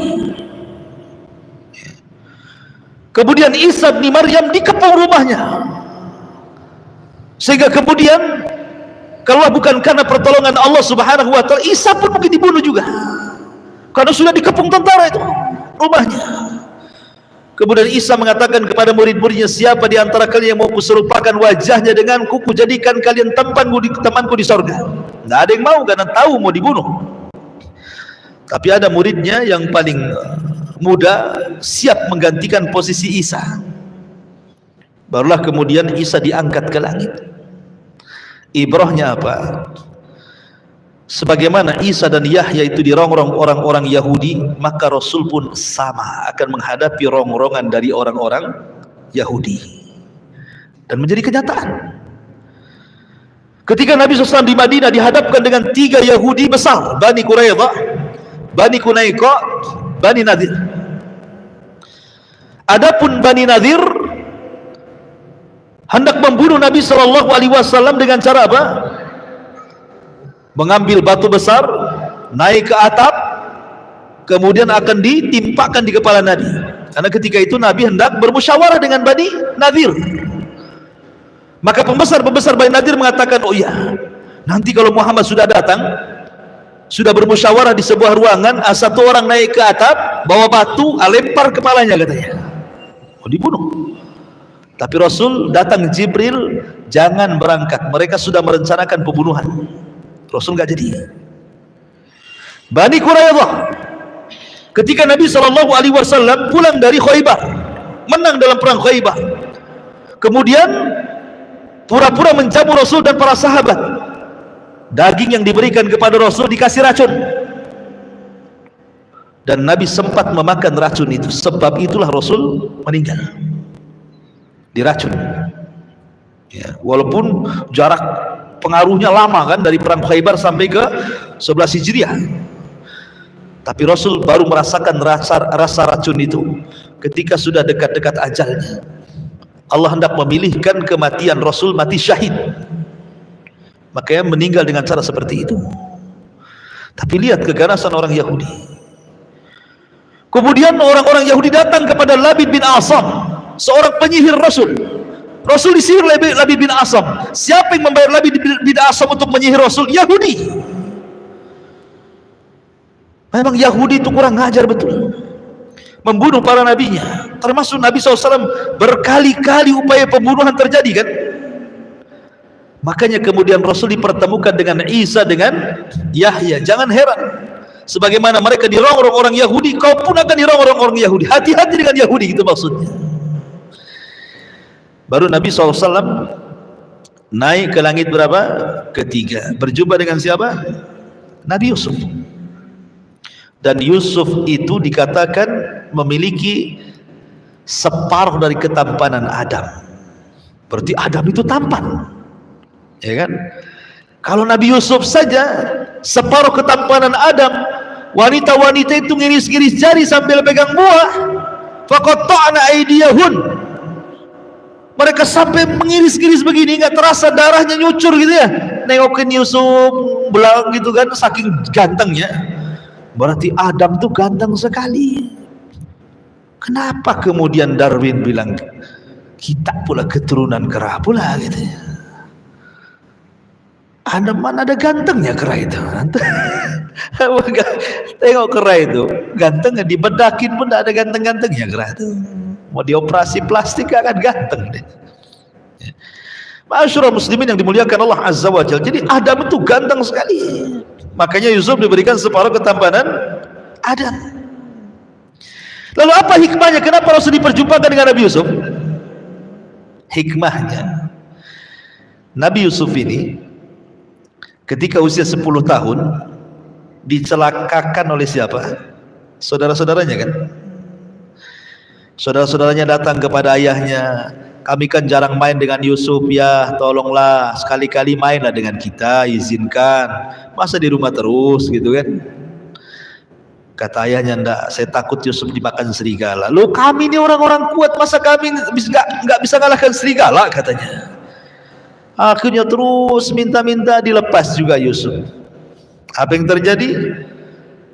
Kemudian Isa bin Maryam dikepung rumahnya, sehingga kemudian kalau bukan karena pertolongan Allah Subhanahu wa taala, Isa pun mungkin dibunuh juga, karena sudah dikepung tentara itu rumahnya. Kemudian Isa mengatakan kepada murid-muridnya, siapa di antara kalian yang mau kuserupakan wajahnya denganku, kujadikan kalian temanku di sorga. Tidak ada yang mau, karena tahu mau dibunuh. Tapi ada muridnya yang paling muda siap menggantikan posisi Isa. Barulah kemudian Isa diangkat ke langit. Ibrahnya apa? Sebagaimana Isa dan Yahya itu dirongrong orang-orang Yahudi, maka Rasul pun sama akan menghadapi rongrongan dari orang-orang Yahudi. Dan menjadi kenyataan. Ketika Nabi SAW di Madinah dihadapkan dengan 3 Yahudi besar, Bani Quraidah, Bani Qunaiqa, Bani Nadir. Adapun Bani Nadir hendak membunuh Nabi SAW dengan cara apa? Mengambil batu besar, naik ke atap, kemudian akan ditimpakan di kepala Nabi. Karena ketika itu Nabi hendak bermusyawarah dengan Bani Nadir. Maka pembesar-pembesar Bani Nadir mengatakan, oh iya, nanti kalau Muhammad sudah datang, sudah bermusyawarah di sebuah ruangan, satu orang naik ke atap, bawa batu, lempar kepalanya, katanya. Oh, dibunuh. Tapi Rasul datang Jibril, jangan berangkat, mereka sudah merencanakan pembunuhan. Rasul nggak jadi. Bani Quraidah, ketika Nabi SAW pulang dari Khaybar, menang dalam perang Khaybar, kemudian pura-pura menjamu Rasul dan para sahabat. Daging yang diberikan kepada Rasul dikasih racun, dan Nabi sempat memakan racun itu. Sebab itulah Rasul meninggal diracun. Ya, walaupun jarak pengaruhnya lama kan, dari perang Khaybar sampai ke 11 Hijriah, tapi Rasul baru merasakan rasa racun itu ketika sudah dekat-dekat ajalnya. Allah hendak memilihkan kematian Rasul, mati syahid, makanya meninggal dengan cara seperti itu. Tapi lihat keganasan orang Yahudi. Kemudian orang-orang Yahudi datang kepada Labid bin Asam, seorang penyihir Rasul. Rasul disihir Labid bin Asam. Siapa yang membayar Labid bin Asam untuk menyihir Rasul? Yahudi. Memang Yahudi itu kurang ngajar betul, membunuh para nabinya. Termasuk Nabi SAW berkali-kali upaya pembunuhan terjadi kan. Makanya kemudian Rasul dipertemukan dengan Isa dengan Yahya. Jangan heran, sebagaimana mereka dirongrong orang Yahudi, kau pun akan dirongrong orang Yahudi. Hati-hati dengan Yahudi, itu maksudnya. Baru Nabi SAW naik ke langit berapa? Ketiga. Berjumpa dengan siapa? Nabi Yusuf. Dan Yusuf itu dikatakan memiliki separuh dari ketampanan Adam. Berarti Adam itu tampan, ya kan? Kalau Nabi Yusuf saja separuh ketampanan Adam, wanita-wanita itu ngiris-ngiris jari sambil pegang buah. Faqatta'na aydiyahun, mereka sampai mengiris-iris begini, nggak terasa darahnya nyucur gitu ya. Nengokin Yusuf belang gitu kan, saking gantengnya. Berarti Adam tuh ganteng sekali. Kenapa kemudian Darwin bilang kita pula keturunan kera pula gitu ya? Adam mana ada gantengnya kera itu? Tengok kera itu ganteng, dibedakin pun tidak ada ganteng-gantengnya kera itu. Mau dioperasi plastik akan ganteng deh. Ma'asyiral muslimin yang dimuliakan Allah Azza wa Jalla. Jadi Adam itu ganteng sekali. Makanya Yusuf diberikan separuh ketampanan Adam. Lalu apa hikmahnya? Kenapa Rasul diperjumpakan dengan Nabi Yusuf? Hikmahnya, Nabi Yusuf ini ketika usia 10 tahun dicelakakan oleh siapa? Saudara-saudaranya kan? Saudara-saudaranya datang kepada ayahnya, kami kan jarang main dengan Yusuf ya, tolonglah sekali-kali mainlah dengan kita, izinkan, masa di rumah terus gitu kan. Kata ayahnya, enggak, saya takut Yusuf dimakan serigala. Loh, kami ini orang-orang kuat, masa kami nggak bisa ngalahkan serigala, katanya. Akhirnya terus minta-minta, dilepas juga Yusuf. Apa yang terjadi?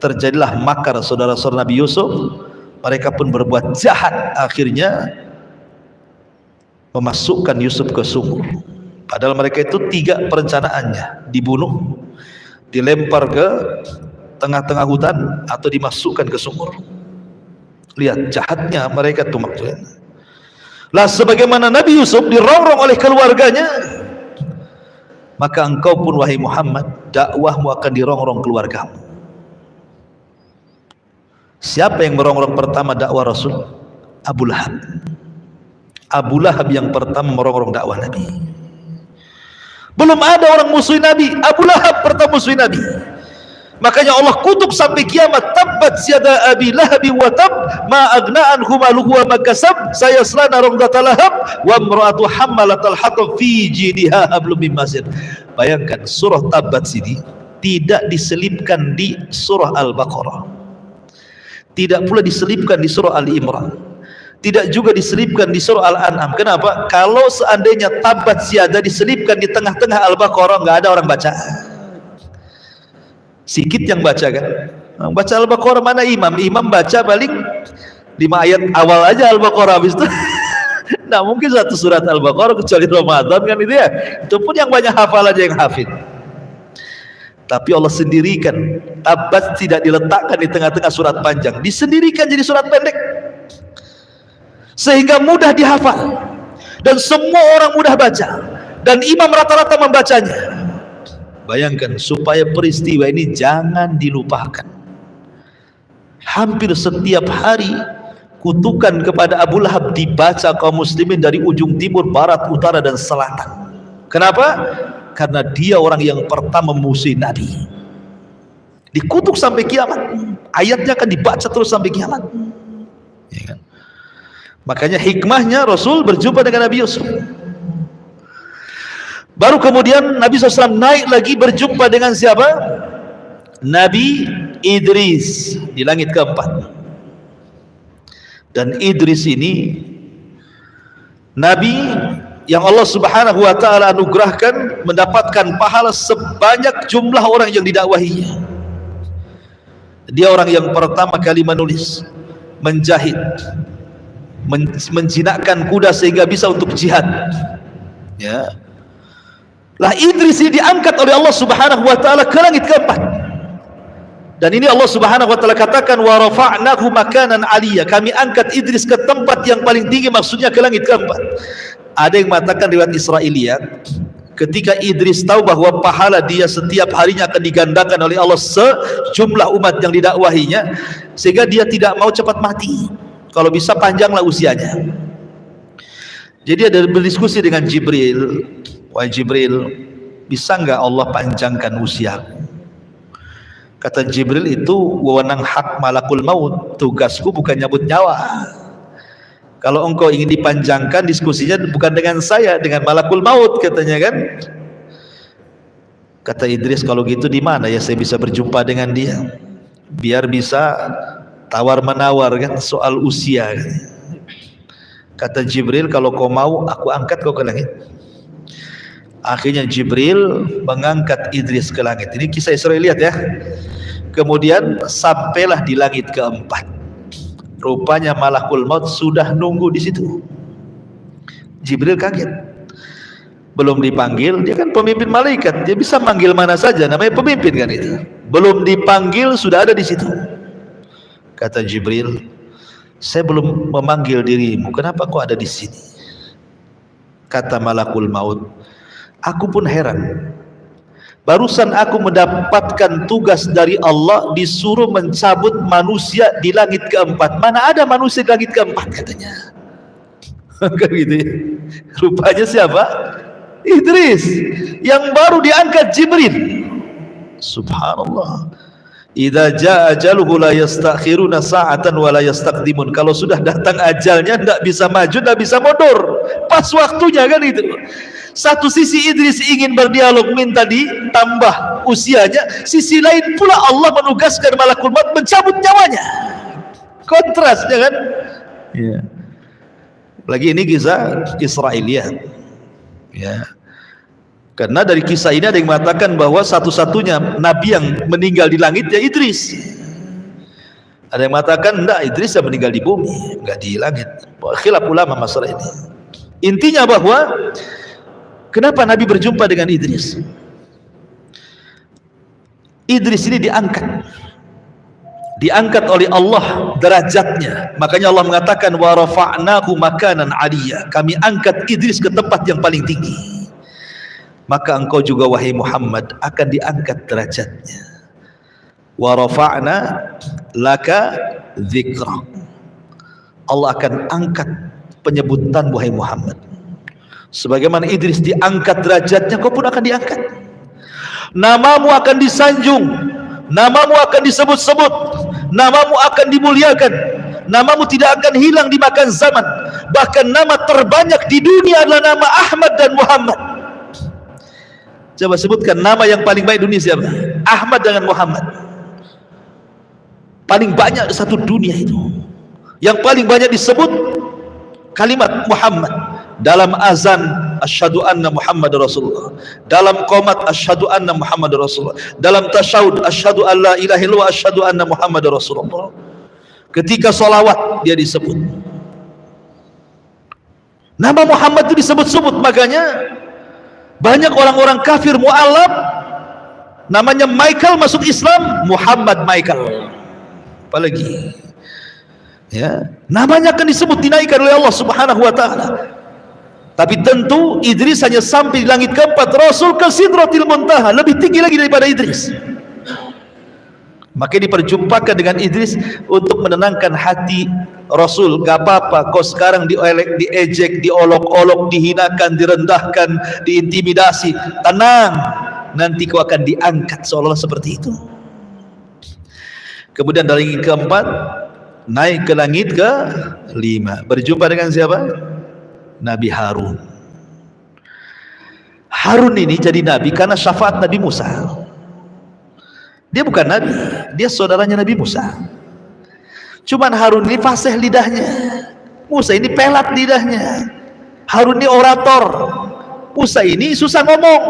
Terjadilah makar saudara-saudara Nabi Yusuf. Mereka pun berbuat jahat, akhirnya memasukkan Yusuf ke sumur. Padahal mereka itu 3 perencanaannya: dibunuh, dilempar ke tengah-tengah hutan, atau dimasukkan ke sumur. Lihat jahatnya mereka tuh maksudnya. Lah sebagaimana Nabi Yusuf dirongrong oleh keluarganya, maka engkau pun wahai Muhammad, dakwahmu akan dirongrong keluargamu. Siapa yang merongrong pertama dakwah Rasul? Abu Lahab. Abu Lahab yang pertama merongrong dakwah Nabi. Belum ada orang musuhi Nabi, Abu Lahab pertama musuhi Nabi. Makanya Allah kutuk sampai kiamat, tabbat yada abi lahabi wa tab ma agna anhu maluhu wa ma kasab sayasla naran dzata lahab wa imra'atu hammalatal hatab fi jidha hablum min masad. Bayangkan, surah Tabbat sini tidak diselipkan di surah Al-Baqarah, tidak pula diselipkan di surah Ali Imran, tidak juga diselipkan di surah Al-An'am. Kenapa? Kalau seandainya Tabbat siada diselipkan di tengah-tengah Al-Baqarah, nggak ada orang baca. Sikit yang baca kan. Baca Al-Baqarah mana imam? Imam baca paling 5 ayat awal aja Al-Baqarah, habis itu nah mungkin satu surat Al-Baqarah kecuali Ramadan kan itu ya. Itu pun yang banyak hafal aja yang hafid. Tapi Allah sendirikan Tabbat tidak diletakkan di tengah-tengah surat panjang, disendirikan jadi surat pendek, sehingga mudah dihafal dan semua orang mudah baca, dan imam rata-rata membacanya. Bayangkan, supaya peristiwa ini jangan dilupakan. Hampir setiap hari kutukan kepada Abu Lahab dibaca kaum muslimin dari ujung timur, barat, utara, dan selatan. Kenapa? Karena dia orang yang pertama memusuhi Nabi. Dikutuk sampai kiamat. Ayatnya akan dibaca terus sampai kiamat. Ya kan? Makanya hikmahnya Rasul berjumpa dengan Nabi Yusuf. Baru kemudian Nabi SAW naik lagi berjumpa dengan siapa? Nabi Idris di langit keempat. Dan Idris ini Nabi yang Allah Subhanahu wa ta'ala anugerahkan mendapatkan pahala sebanyak jumlah orang yang didakwahinya. Dia orang yang pertama kali menulis, menjahit, menjinakkan kuda sehingga bisa untuk jihad. Ya. Lah Idris ini diangkat oleh Allah Subhanahu wa ta'ala ke langit keempat. Dan ini Allah Subhanahu wa ta'ala katakan, wa rafa'nahu makanan aliyya, kami angkat Idris ke tempat yang paling tinggi, maksudnya ke langit keempat. Ada yang mengatakan riwayat Israiliyat, ketika Idris tahu bahwa pahala dia setiap harinya akan digandakan oleh Allah sejumlah umat yang didakwahinya, sehingga dia tidak mau cepat mati, kalau bisa panjanglah usianya. Jadi ada berdiskusi dengan Jibril, wahai Jibril, bisa nggak Allah panjangkan usiaku? Kata Jibril, itu wewenang hak malakul maut, tugasku bukan nyabut nyawa. Kalau engkau ingin dipanjangkan, diskusinya bukan dengan saya, dengan malakul maut, katanya kan. Kata Idris, kalau gitu di mana ya saya bisa berjumpa dengan dia, biar bisa tawar menawar kan soal usia. Kata Jibril, kalau kau mau aku angkat kau ke langit. Akhirnya Jibril mengangkat Idris ke langit. Ini kisah Israiliyat ya. Kemudian sampailah di langit keempat. Rupanya malakul maut sudah nunggu di situ. Jibril kaget. Belum dipanggil, dia kan pemimpin malaikat, dia bisa manggil mana saja, namanya pemimpin kan itu. Belum dipanggil sudah ada di situ. Kata Jibril, saya belum memanggil dirimu, kenapa kau ada di sini? Kata malakul maut, aku pun heran. Barusan aku mendapatkan tugas dari Allah, disuruh mencabut manusia di langit keempat. Mana ada manusia di langit keempat, katanya. Kan gitu ya. Rupanya siapa? Idris, yang baru diangkat Jibril. Subhanallah. Idza jaa ajaluhu la yastakhiruna sa'atan wa la yastaqdimun. Kalau sudah datang ajalnya, tidak bisa maju, tidak bisa mundur. Pas waktunya kan itu. Satu sisi Idris ingin berdialog, minta ditambah usianya, sisi lain pula Allah menugaskan malakul maut mencabut nyawanya. Kontras, ya kan? Ya. Lagi ini kisah Israiliyat. Ya. Karena dari kisah ini ada yang mengatakan bahwa satu-satunya nabi yang meninggal di langit ya Idris. Ada yang mengatakan enggak, Idris yang meninggal di bumi, enggak di langit. Khilaf ulama masalah ini. Intinya bahwa kenapa Nabi berjumpa dengan Idris? Idris ini diangkat oleh Allah derajatnya. Makanya Allah mengatakan wa rafa'nahu makanan 'aliyya. Kami angkat Idris ke tempat yang paling tinggi. Maka engkau juga wahai Muhammad akan diangkat derajatnya. Wa rafa'na laka dzikrak. Allah akan angkat penyebutan wahai Muhammad. Sebagaimana Idris diangkat derajatnya, kau pun akan diangkat. Namamu akan disanjung, namamu akan disebut-sebut, namamu akan dimuliakan, namamu tidak akan hilang dimakan zaman. Bahkan nama terbanyak di dunia adalah nama Ahmad dan Muhammad. Coba sebutkan nama yang paling baik dunia siapa? Ahmad dengan Muhammad. Paling banyak satu dunia itu. Yang paling banyak disebut kalimat Muhammad. Dalam azan asyhadu anna Muhammad Rasulullah, dalam qomat asyhadu anna Muhammad Rasulullah, dalam tasyahud asyhadu an la ilaha illallah asyhadu anna Muhammad Rasulullah. Ketika sholawat dia disebut nama Muhammad itu disebut-sebut. Makanya banyak orang-orang kafir mu'alaf namanya Michael masuk Islam, Muhammad Michael. Apalagi ya, namanya akan disebut, dinaikkan oleh Allah Subhanahu wa taala. Tapi tentu Idris hanya sampai di langit keempat, Rasul ke Sidratil Muntaha, lebih tinggi lagi daripada Idris. Maka diperjumpakan dengan Idris untuk menenangkan hati Rasul. Gak apa-apa kau sekarang diejek, diolok-olok, dihinakan, direndahkan, diintimidasi. Tenang, nanti kau akan diangkat seolah-olah seperti itu. Kemudian dari langit keempat naik ke langit ke-5, berjumpa dengan siapa? Nabi Harun. Harun ini jadi nabi karena syafaat Nabi Musa. Dia bukan nabi, dia saudaranya Nabi Musa. Cuman Harun ini fasih lidahnya, Musa ini pelat lidahnya. Harun ini orator, Musa ini susah ngomong.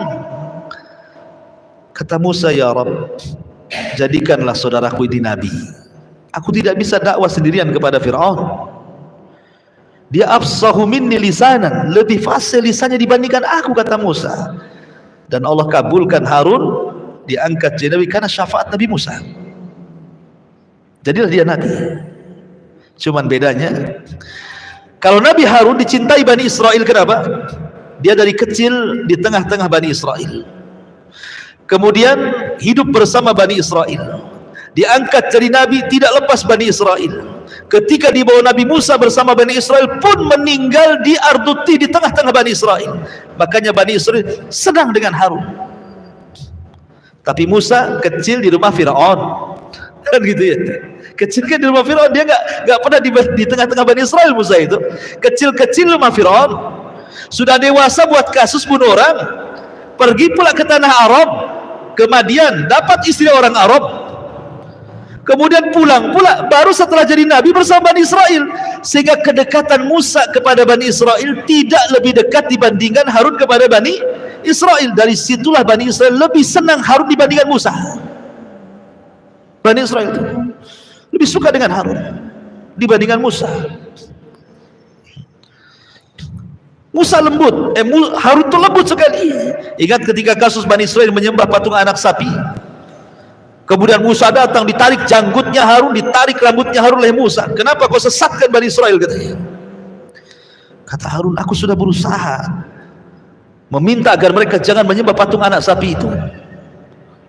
Kata Musa, ya Rabb, jadikanlah saudaraku ini nabi. Aku tidak bisa dakwah sendirian kepada Fir'aun. Dia afsahu minni lisanan, lebih fasih lisannya dibandingkan aku, kata Musa. Dan Allah kabulkan Harun diangkat jadi nabi karena syafaat Nabi Musa. Jadilah dia nabi. Cuman bedanya, kalau Nabi Harun dicintai Bani Israel, kenapa? Dia dari kecil di tengah-tengah Bani Israel, kemudian hidup bersama Bani Israel, diangkat jadi nabi, tidak lepas Bani Israel. Ketika dibawa Nabi Musa bersama Bani Israel pun meninggal di Arduti, di tengah-tengah Bani Israel. Makanya Bani Israel senang dengan Harun. Tapi Musa kecil di rumah Fir'aun, kan gitu ya. Kecil kan di rumah Fir'aun, dia nggak pernah di tengah-tengah Bani Israel. Musa itu kecil-kecil rumah Fir'aun, sudah dewasa buat kasus bunuh orang, pergi pula ke tanah Arab, ke Madian, dapat istri orang Arab. Kemudian pulang pula baru setelah jadi nabi bersama Bani Israel. Sehingga kedekatan Musa kepada Bani Israel tidak lebih dekat dibandingkan Harun kepada Bani Israel. Dari situlah Bani Israel lebih senang Harun dibandingkan Musa. Bani Israel itu lebih suka dengan Harun dibandingkan Musa. Musa lembut, Harun itu lembut sekali. Ingat ketika kasus Bani Israel menyembah patung anak sapi, kemudian Musa datang, ditarik janggutnya Harun, ditarik rambutnya Harun oleh Musa. Kenapa kau sesatkan Bani Israel, katanya. Kata Harun, aku sudah berusaha meminta agar mereka jangan menyembah patung anak sapi itu,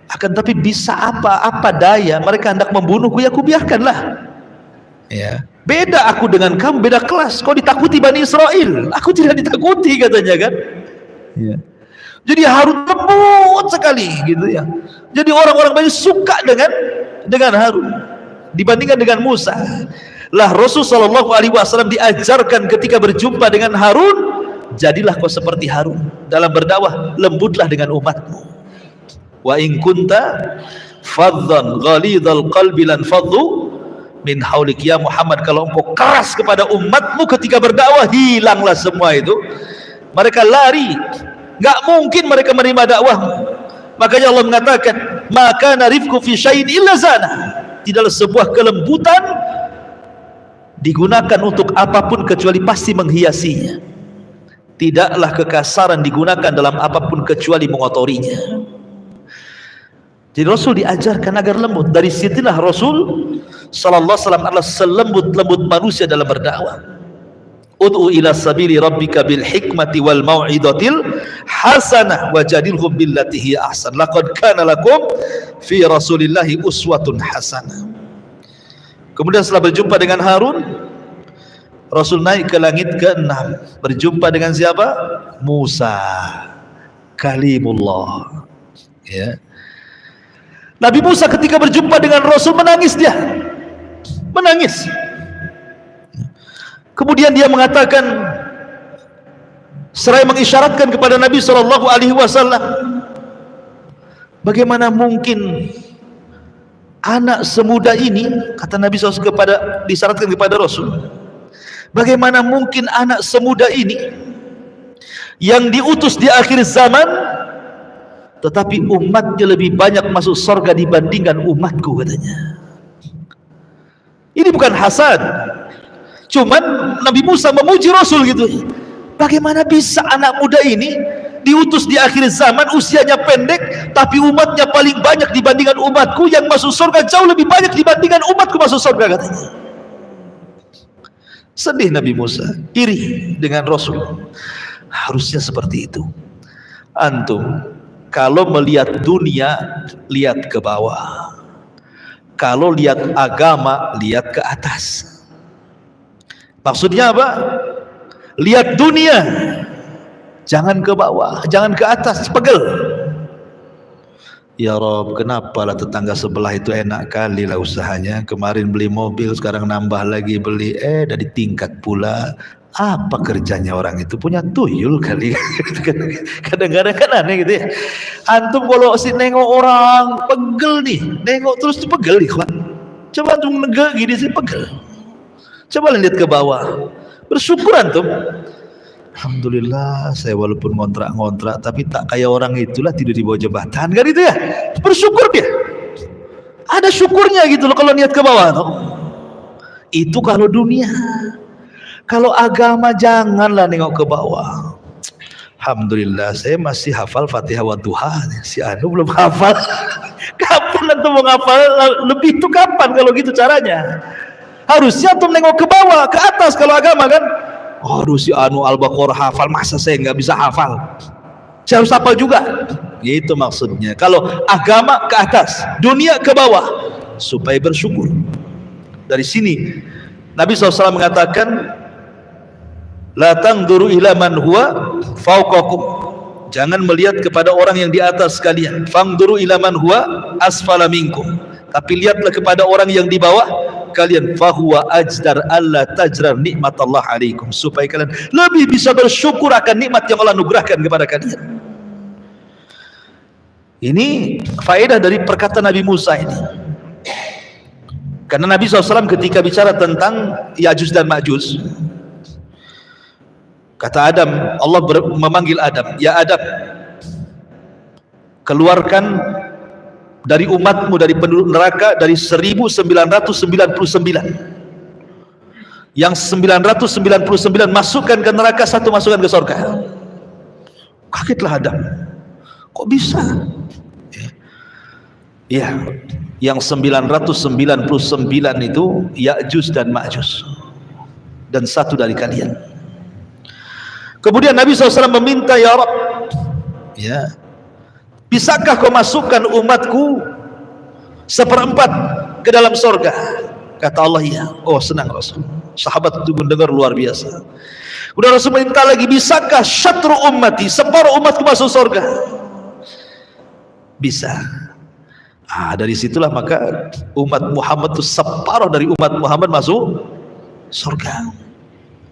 akan tapi bisa apa daya, mereka hendak membunuhku, ya aku biarkanlah. Ya, beda aku dengan kamu, beda kelas. Kau ditakuti Bani Israel, aku tidak ditakuti, katanya kan. Ya. Jadi Harun lembut sekali gitu ya. Jadi orang-orang banyak suka dengan Harun dibandingkan dengan Musa. Lah Rasulullah SAW diajarkan ketika berjumpa dengan Harun, jadilah kau seperti Harun dalam berdakwah, lembutlah dengan umatmu. wa in kunta faddan ghalidhal qalbi lan faddu min haulik. Ya Muhammad, kalau engkau keras kepada umatmu ketika berdakwah, hilanglah semua itu. Mereka lari, nggak mungkin mereka menerima dakwahmu. Makanya Allah mengatakan, maka narifku fi syai'in illa zana. Tidaklah sebuah kelembutan digunakan untuk apapun kecuali pasti menghiasinya. Tidaklah kekasaran digunakan dalam apapun kecuali mengotorinya. Jadi Rasul diajarkan agar lembut. Dari situlah Rasul sallallahu alaihi wasallam adalah selembut-lembut manusia dalam berdakwah. Ud'u ila sabili rabbika bil hikmati wal mau'izatil hasanah wajadilhum billati hiya ahsan. Laqad kana lakum fi Rasulillahi uswatun hasanah. Kemudian setelah berjumpa dengan Harun, Rasul naik ke langit ke-6, berjumpa dengan siapa? Musa, kalimullah. Ya. Nabi Musa ketika berjumpa dengan Rasul menangis, dia menangis. Kemudian dia mengatakan, seraya mengisyaratkan kepada Nabi SAW, bagaimana mungkin anak semuda ini, kata Nabi SAW disyaratkan kepada Rasul, bagaimana mungkin anak semuda ini yang diutus di akhir zaman, tetapi umatnya lebih banyak masuk surga dibandingkan umatku, katanya. Ini bukan hasad, cuman Nabi Musa memuji Rasul gitu. Bagaimana bisa anak muda ini diutus di akhir zaman, usianya pendek, tapi umatnya paling banyak dibandingkan umatku, yang masuk surga jauh lebih banyak dibandingkan umatku masuk surga, katanya. Sedih Nabi Musa, iri dengan Rasul. Harusnya seperti itu. Antum kalau melihat dunia, lihat ke bawah. Kalau lihat agama, lihat ke atas. Maksudnya apa? Lihat dunia, jangan ke bawah, jangan ke atas, pegel. Ya Rob, kenapa lah tetangga sebelah itu enak kali lah usahanya. Kemarin beli mobil, sekarang nambah lagi beli, dari tingkat pula. Apa kerjanya orang itu? Punya tuyul kali. Kadang-kadang kan aneh gitu ya. Antum kalau nengok orang pegel nih, nengok terus tuh pegel nih, kawan. Coba antum negak gini sih pegel. Coba lihat ke bawah, bersyukur antum. Alhamdulillah, saya walaupun ngontrak-ngontrak, tapi tak kayak orang itulah tidur di bawah jembatan, kan itu ya. Bersyukur dia. Ada syukurnya gitu loh kalau niat ke bawah tuh. Itu kalau dunia. Kalau agama janganlah nengok ke bawah. Alhamdulillah, saya masih hafal Fatihah wa Duha. Si Anu belum hafal. Kapan antum mau hafal lebih itu kapan kalau gitu caranya? Harusnya antum nengok ke bawah, ke atas kalau agama kan. Aduh, si Anu Al-Baqarah hafal, masa saya nggak bisa hafal? Saya harus hafal juga. Itu maksudnya. Kalau agama ke atas, dunia ke bawah, supaya bersyukur. Dari sini Nabi SAW mengatakan, la tangduru ila man huwa fauqakum. Jangan melihat kepada orang yang di atas kalian. Fangduru ila man huwa asfala minkum. Tapi lihatlah kepada orang yang di bawah kalian. Fahuwa ajdar alla tajrar nikmatallah alaikum. Supaya kalian lebih bisa bersyukur akan nikmat yang Allah anugerahkan kepada kalian. Ini faedah dari perkataan Nabi Musa ini. Karena Nabi SAW ketika bicara tentang Ya'juj dan Ma'juj, kata Adam, Allah memanggil Adam, ya Adam, keluarkan dari umatmu, dari penduduk neraka, dari 1999. Yang 999 masukkan ke neraka, satu masukkan ke surga. Kagetlah Adam. Kok bisa? Ya, yang 999 itu Ya'juj dan Ma'juj, dan satu dari kalian. Kemudian Nabi SAW meminta, ya Rabb, ya, bisakah kau masukkan umatku 1/4 ke dalam surga? Kata Allah, ya. Oh, senang Rasul. Sahabat itu mendengar luar biasa. Kemudian Rasul minta lagi, bisakah syatru ummati, separuh umatku masuk surga? Bisa. Dari situlah maka umat Muhammad itu separuh dari umat Muhammad masuk surga.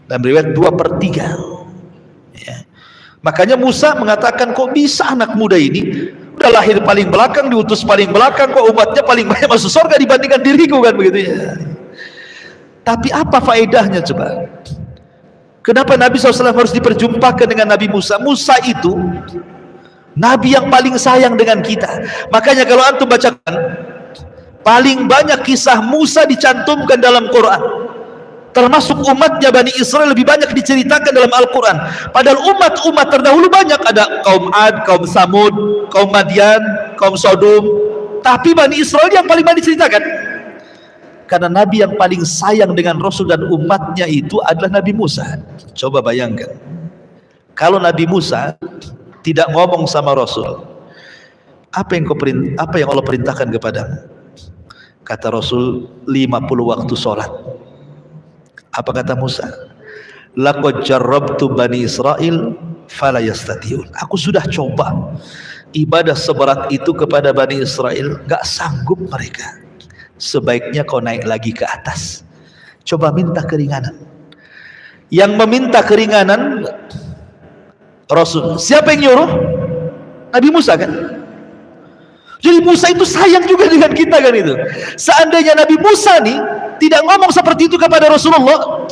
Dan riwayat 2/3. Ya. Makanya Musa mengatakan, kok bisa anak muda ini udah lahir paling belakang, diutus paling belakang, kok umatnya paling banyak masuk surga dibandingkan diriku, kan begitu ya. Tapi apa faedahnya coba? Kenapa Nabi SAW harus diperjumpakan dengan Nabi Musa? Musa itu Nabi yang paling sayang dengan kita. Makanya kalau antum bacakan, paling banyak kisah Musa dicantumkan dalam Quran. Termasuk umatnya Bani Israel lebih banyak diceritakan dalam Al-Quran. Padahal umat-umat terdahulu banyak, ada kaum Ad, kaum Samud, kaum Madian, kaum Sodom. Tapi Bani Israel yang paling banyak diceritakan. Karena Nabi yang paling sayang dengan Rasul dan umatnya itu adalah Nabi Musa. Coba bayangkan, kalau Nabi Musa tidak ngomong sama Rasul, apa yang Allah perintahkan kepadamu? Kata Rasul, 50 waktu sholat. Apa kata Musa? Laqad jarrabtu Bani Israel fala yastati'un. Aku sudah coba ibadah seberat itu kepada Bani Israel, gak sanggup mereka. Sebaiknya kau naik lagi ke atas, coba minta keringanan. Yang meminta keringanan Rasul. Siapa yang nyuruh? Nabi Musa, kan? Jadi Musa itu sayang juga dengan kita, kan itu. Seandainya Nabi Musa nih tidak ngomong seperti itu kepada Rasulullah,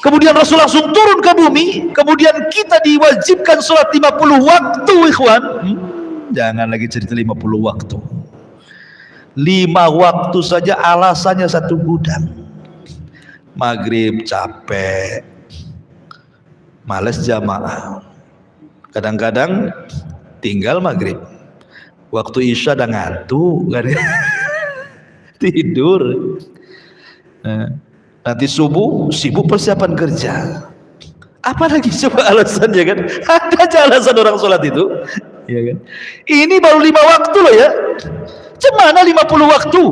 kemudian Rasul langsung turun ke bumi, kemudian kita diwajibkan sholat 50 waktu, ikhwan. Jangan lagi cerita 50 waktu. 5 waktu saja alasannya satu gudang. Maghrib capek, males jamaah, kadang-kadang tinggal maghrib, waktu isya udah ngantuk, kan? Tidur. Nanti subuh sibuk persiapan kerja. Apalagi coba alasannya, kan? Ada aja alasan orang sholat itu, ya kan? Ini baru 5 waktu loh ya. Cemana 50 waktu?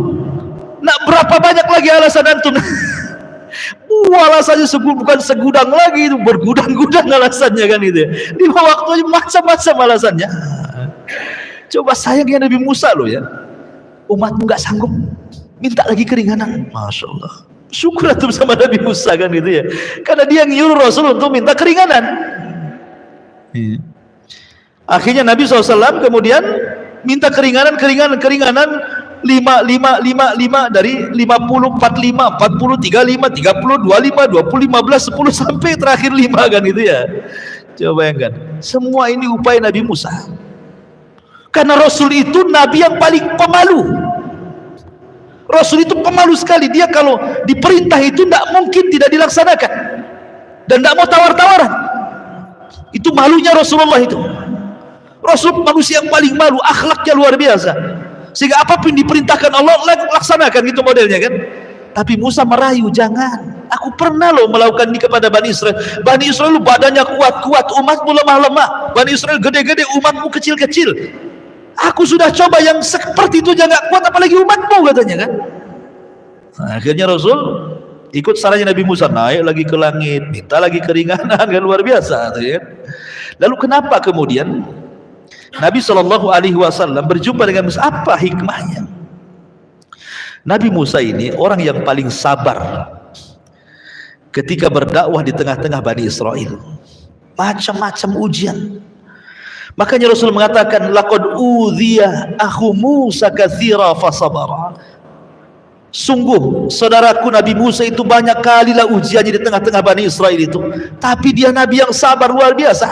Nah, berapa banyak lagi alasan antum? Alasannya bukan segudang lagi, itu bergudang-gudang alasannya, kan itu. 5 waktu macam-macam alasannya. Coba sayangnya Nabi Musa loh ya. Umatmu gak sanggup, minta lagi keringanan. Masya Allah, syukur antum sama Nabi Musa, kan gitu ya. Karena dia nyuruh Rasul untuk minta keringanan. Akhirnya Nabi SAW kemudian minta keringanan 5 dari 50, 45, 40, 35, 30, 25, 20, 15, 10 sampai terakhir 5, kan gitu ya. Coba bayangkan, semua ini upaya Nabi Musa. Karena Rasul itu Nabi yang paling pemalu. Rasul itu pemalu sekali. Dia kalau diperintah itu tidak mungkin tidak dilaksanakan, dan tidak mau tawar-tawaran. Itu malunya Rasulullah itu. Rasul manusia yang paling malu, akhlaknya luar biasa. Sehingga apapun diperintahkan Allah laksanakan, gitu modelnya, kan. Tapi Musa merayu, jangan. Aku pernah loh melakukan ini kepada Bani Israel. Bani Israel badannya kuat-kuat, umatmu lemah-lemah. Bani Israel gede-gede, umatmu kecil-kecil. Aku sudah coba yang seperti itu aja nggak kuat, apalagi umatmu, katanya, kan. Nah, akhirnya Rasul ikut sarannya Nabi Musa, naik lagi ke langit, minta lagi keringanan, kan, luar biasa, kan. Lalu kenapa kemudian Nabi SAW berjumpa dengan Musa? Apa hikmahnya? Nabi Musa ini orang yang paling sabar ketika berdakwah di tengah-tengah Bani Israel. Macam-macam ujian. Makanya Rasul mengatakan, laqad udhiya akhu Musa katsira fasabara. Sungguh saudaraku Nabi Musa itu banyak kalilah ujiannya di tengah-tengah Bani Israel itu, tapi dia Nabi yang sabar luar biasa.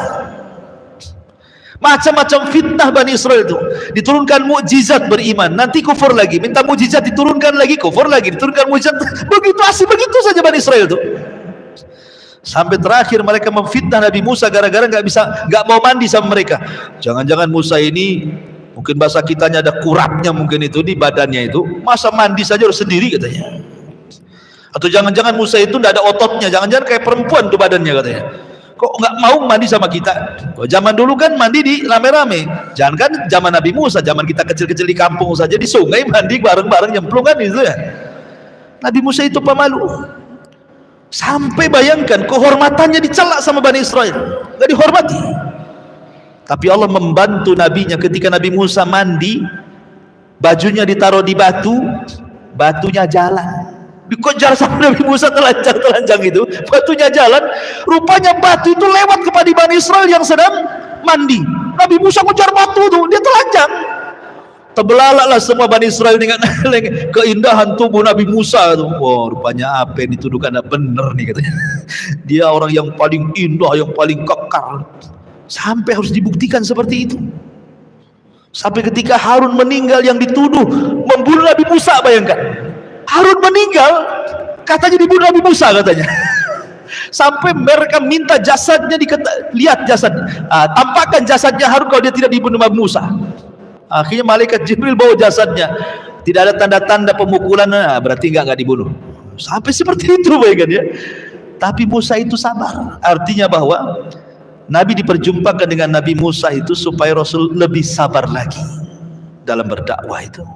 Macam-macam fitnah Bani Israel itu. Diturunkan mukjizat, beriman, nanti kufur lagi, minta mukjizat, diturunkan lagi, kufur lagi, diturunkan mukjizat. Begitu asli, begitu saja Bani Israel itu. Sampai terakhir mereka memfitnah Nabi Musa gara-gara nggak mau mandi sama mereka. Jangan-jangan Musa ini, mungkin bahasa kitanya ada kurapnya mungkin itu di badannya itu, masa mandi saja harus sendiri, katanya. Atau jangan-jangan Musa itu nggak ada ototnya, jangan-jangan kayak perempuan tuh badannya, katanya. Kok nggak mau mandi sama kita? Kok zaman dulu kan mandi di rame-rame. Jangan kan zaman Nabi Musa, zaman kita kecil-kecil di kampung saja di sungai mandi bareng-bareng nyemplung, kan itu ya. Nabi Musa itu pemalu. Sampai bayangkan kehormatannya dicela sama Bani Israel, nggak dihormati. Tapi Allah membantu nabinya ketika Nabi Musa mandi, bajunya ditaruh di batu, batunya jalan. Dikejar sama Nabi Musa, telanjang itu, batunya jalan. Rupanya batu itu lewat kepada Bani Israel yang sedang mandi. Nabi Musa ngejar batu tuh, dia telanjang. Terbelalaklah semua Bani Israel dengan keindahan tubuh Nabi Musa tuh. Wah, rupanya apa yang dituduhkan benar nih katanya. Dia orang yang paling indah, yang paling kekar. Sampai harus dibuktikan seperti itu. Sampai ketika Harun meninggal yang dituduh membunuh Nabi Musa, bayangkan. Harun meninggal, katanya dibunuh Nabi Musa katanya. Sampai mereka minta jasadnya, lihat jasad, tampakkan jasadnya Harun kalau dia tidak dibunuh Nabi Musa. Akhirnya malaikat Jibril bawa jasadnya, tidak ada tanda-tanda pemukulan, berarti nggak dibunuh. Sampai seperti itu, bayangkan ya. Tapi Musa itu sabar, artinya bahwa Nabi diperjumpakan dengan Nabi Musa itu supaya Rasul lebih sabar lagi dalam berdakwah itu.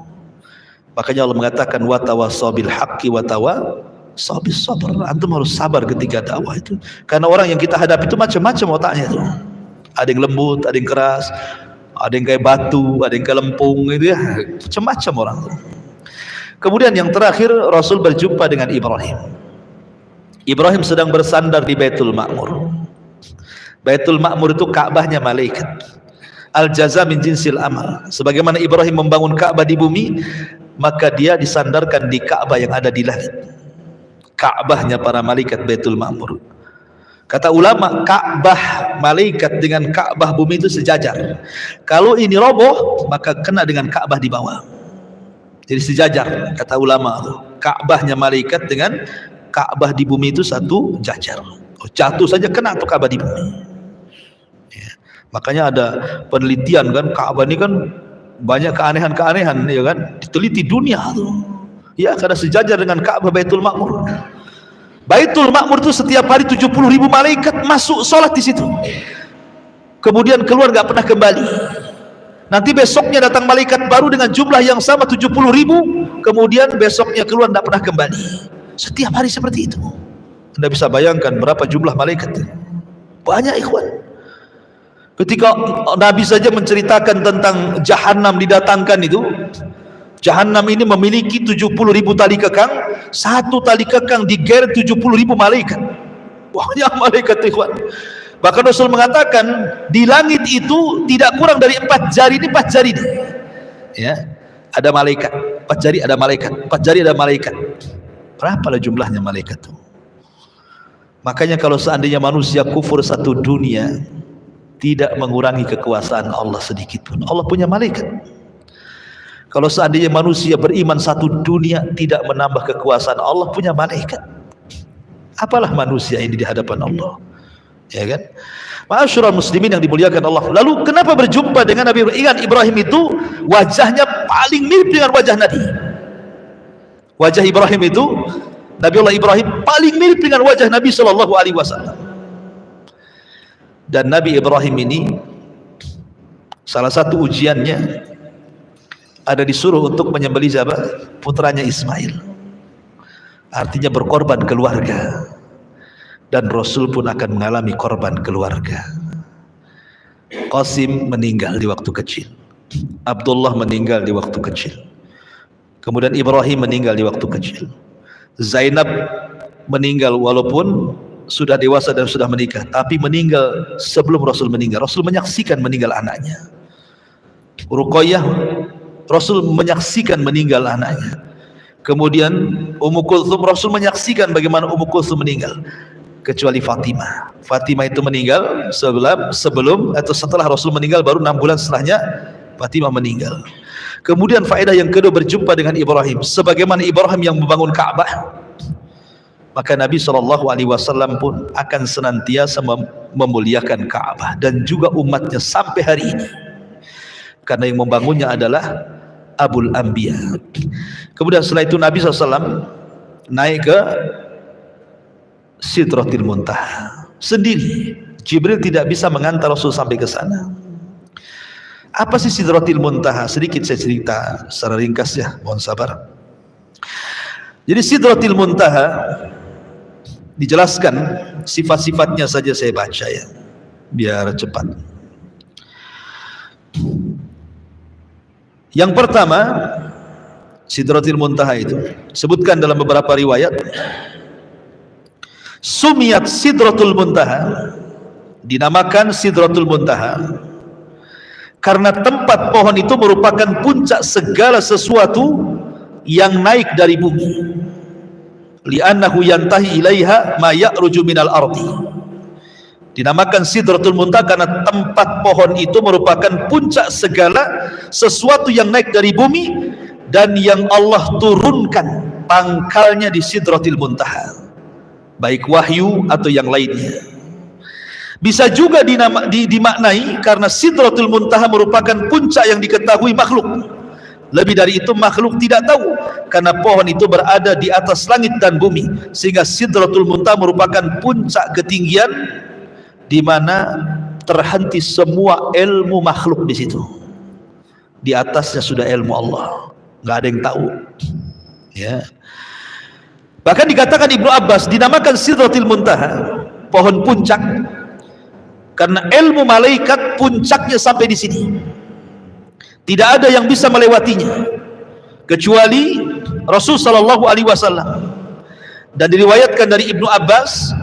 Makanya Allah mengatakan watawassaw bil haqqi watawassaw bis sabr. Antum harus sabar ketika dakwah itu, karena orang yang kita hadapi itu macam-macam otaknya itu. Ada yang lembut, ada yang keras, ada yang kayak batu, ada yang kayak lempung, gitu ya, macam-macam orang. Kemudian yang terakhir, Rasul berjumpa dengan Ibrahim. Ibrahim sedang bersandar di Baitul Ma'mur. Baitul Ma'mur itu Ka'bahnya malaikat. Al-jaza min jinsil amal. Sebagaimana Ibrahim membangun Ka'bah di bumi, maka dia disandarkan di Ka'bah yang ada di langit. Ka'bahnya para malaikat Baitul Ma'mur. Kata ulama, Ka'bah malaikat dengan Ka'bah bumi itu sejajar. Kalau ini roboh, maka kena dengan Ka'bah di bawah. Jadi sejajar, kata ulama. Ka'bahnya malaikat dengan Ka'bah di bumi itu satu jajar. Jatuh saja kena tuh Ka'bah di bumi. Ya. Makanya ada penelitian kan, Ka'bah ini kan banyak keanehan-keanehan, ya kan? Diteliti dunia tuh. Ya, karena sejajar dengan Ka'bah Baitul Ma'mur. Baitul Ma'mur itu setiap hari 70.000 malaikat masuk sholat di situ. Kemudian keluar nggak pernah kembali. Nanti besoknya datang malaikat baru dengan jumlah yang sama 70.000. Kemudian besoknya keluar nggak pernah kembali. Setiap hari seperti itu. Anda bisa bayangkan berapa jumlah malaikat. Banyak ikhwan. Ketika Nabi saja menceritakan tentang Jahannam didatangkan itu, Jahannam ini memiliki 70.000 tali kekang. Satu tali kekang digeret 70.000 malaikat. Banyak malaikat ikhwan. Bahkan Rasul mengatakan di langit itu tidak kurang dari 4 jari ini 4 jari ini. Ya, ada malaikat. 4 jari ada malaikat. 4 jari ada malaikat. Berapalah jumlahnya malaikat itu? Makanya kalau seandainya manusia kufur satu dunia, tidak mengurangi kekuasaan Allah sedikit pun. Allah punya malaikat. Kalau seandainya manusia beriman satu dunia, tidak menambah kekuasaan Allah, punya malaikat. Apalah manusia ini di hadapan Allah, ya kan? Ma'asyiral muslimin yang dimuliakan Allah. Lalu kenapa berjumpa dengan Nabi Ibrahim? Ingat, Ibrahim itu wajahnya paling mirip dengan wajah Nabi. Wajah Ibrahim itu, Nabiullah Ibrahim paling mirip dengan wajah Nabi SAW. Dan Nabi Ibrahim ini salah satu ujiannya ada disuruh untuk menyembelih siapa? Putranya Ismail. Artinya berkorban keluarga. Dan Rasul pun akan mengalami korban keluarga. Qasim meninggal di waktu kecil. Abdullah meninggal di waktu kecil. Kemudian Ibrahim meninggal di waktu kecil. Zainab meninggal walaupun sudah dewasa dan sudah menikah, tapi meninggal sebelum Rasul meninggal. Rasul menyaksikan meninggal anaknya. Ruqayyah, Rasul menyaksikan meninggal anaknya. Kemudian Ummu Kulthum, Rasul menyaksikan bagaimana Ummu Kulthum meninggal. Kecuali Fatimah. Fatimah itu meninggal sebelum atau setelah Rasul meninggal, baru 6 bulan setelahnya Fatimah meninggal. Kemudian faedah yang kedua, berjumpa dengan Ibrahim. Sebagaimana Ibrahim yang membangun Ka'bah, maka Nabi SAW pun akan senantiasa memuliakan Ka'bah dan juga umatnya sampai hari ini. Karena yang membangunnya adalah Abul Anbiya. Kemudian setelah itu Nabi SAW naik ke Sidratil Muntaha sendiri. Jibril tidak bisa mengantar Rasul sampai ke sana. Apa sih Sidratil Muntaha? Sedikit saya cerita secara ringkas ya, mohon sabar. Jadi Sidratil Muntaha dijelaskan sifat-sifatnya saja saya baca ya, biar cepat. Yang pertama, Sidratil Muntaha itu sebutkan dalam beberapa riwayat, Sumiyat Sidratul Muntaha, dinamakan Sidratul Muntaha karena tempat pohon itu merupakan puncak segala sesuatu yang naik dari bumi. Li'annahu yantahi ilaiha ma ya'ruju minal ardi. Dinamakan Sidratul Muntaha karena tempat pohon itu merupakan puncak segala sesuatu yang naik dari bumi dan yang Allah turunkan pangkalnya di Sidratul Muntaha, baik wahyu atau yang lainnya. Bisa juga dimaknai karena Sidratul Muntaha merupakan puncak yang diketahui makhluk. Lebih dari itu makhluk tidak tahu, karena pohon itu berada di atas langit dan bumi, sehingga Sidratul Muntaha merupakan puncak ketinggian di mana terhenti semua ilmu makhluk di situ. Di atasnya sudah ilmu Allah, nggak ada yang tahu. Ya. Bahkan dikatakan Ibnu Abbas dinamakan Sidratul Muntaha, pohon puncak, karena ilmu malaikat puncaknya sampai di sini. Tidak ada yang bisa melewatinya kecuali Rasul sallallahu alaihi wasallam. Dan diriwayatkan dari Ibnu Abbas,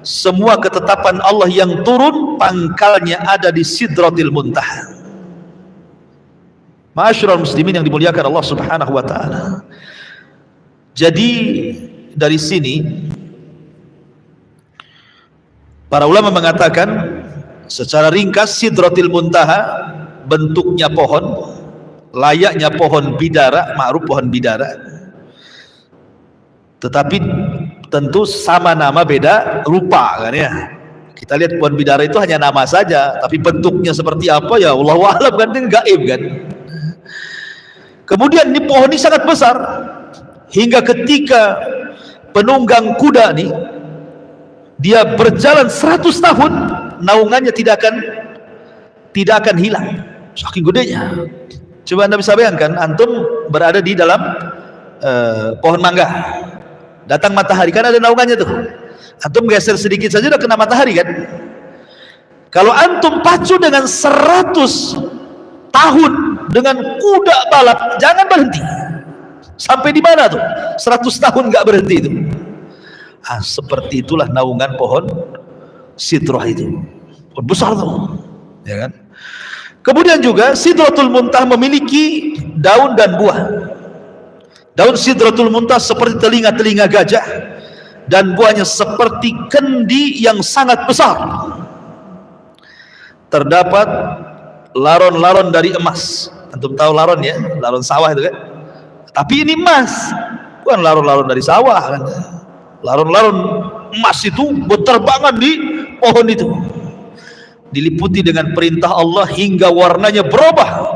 semua ketetapan Allah yang turun pangkalnya ada di Sidratul Muntaha. Ma'asyiral muslimin yang dimuliakan Allah Subhanahu wa taala. Jadi dari sini para ulama mengatakan secara ringkas, Sidratul Muntaha bentuknya pohon, layaknya pohon bidara, ma'ruf pohon bidara, tetapi tentu sama nama beda rupa kan ya. Kita lihat pohon bidara itu hanya nama saja, tapi bentuknya seperti apa ya Allahu a'lam kan, itu gaib kan. Kemudian ini pohon ini sangat besar, hingga ketika penunggang kuda nih dia berjalan 100 tahun, naungannya tidak akan hilang, saking gedenya. Coba Anda bisa bayangkan, antum berada di dalam pohon mangga, datang matahari, kan ada naungannya tuh, antum geser sedikit saja udah kena matahari kan. Kalau antum pacu dengan 100 tahun dengan kuda balap, jangan berhenti. Sampai di mana tuh? 100 tahun nggak berhenti itu. Seperti itulah naungan pohon Sidrah itu, pohon besar tuh, ya kan. Kemudian juga Sidratul Muntaha memiliki daun dan buah. Daun Sidratul Muntaha seperti telinga-telinga gajah, dan buahnya seperti kendi yang sangat besar. Terdapat laron-laron dari emas. Antum tahu laron ya, laron sawah itu kan. Tapi ini emas, bukan laron-laron dari sawah kan. Laron-laron emas itu berterbangan di pohon itu, diliputi dengan perintah Allah hingga warnanya berubah.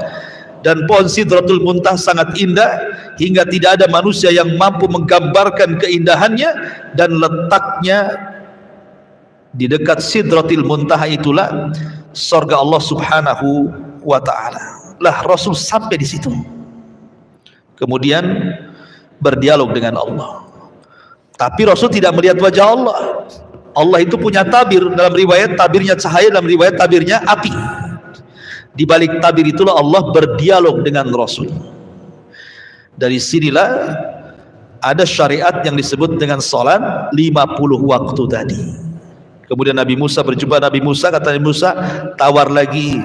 Dan pohon Sidratul Muntaha sangat indah hingga tidak ada manusia yang mampu menggambarkan keindahannya. Dan letaknya di dekat Sidratul Muntaha itulah surga Allah Subhanahu wa ta'ala. Lah Rasul sampai di situ, kemudian berdialog dengan Allah. Tapi Rasul tidak melihat wajah Allah. Allah itu punya tabir, dalam riwayat tabirnya cahaya, dalam riwayat tabirnya api. Di balik tabir itulah Allah berdialog dengan Rasul. Dari sinilah ada syariat yang disebut dengan salat 50 waktu tadi. Kemudian Nabi Musa berjumpa Nabi Musa, kata Nabi Musa, tawar lagi.